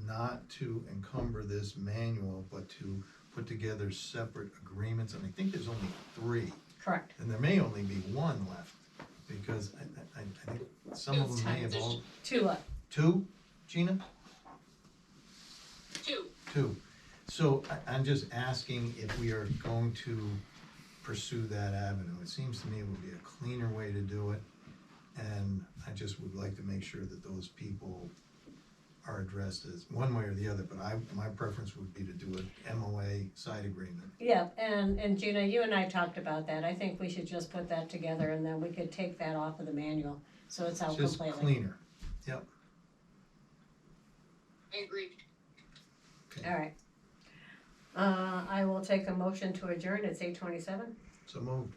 Speaker 7: not to encumber this manual, but to put together separate agreements, and I think there's only 3,
Speaker 2: Correct.
Speaker 7: and there may only be 1 left, because I think some of them may have all.
Speaker 2: 2 left.
Speaker 7: 2, Gina?
Speaker 9: 2.
Speaker 7: 2. So I'm just asking if we are going to pursue that avenue. It seems to me it would be a cleaner way to do it, and I just would like to make sure that those people are addressed as one way or the other, but my preference would be to do an MOA side agreement.
Speaker 2: Yeah, and Gina, you and I talked about that. I think we should just put that together and then we could take that off of the manual, so it's out
Speaker 7: Just
Speaker 2: completely.
Speaker 7: cleaner, yep.
Speaker 9: I agree.
Speaker 7: Okay.
Speaker 2: All right. I will take a motion to adjourn. It's 8:27.
Speaker 7: So moved.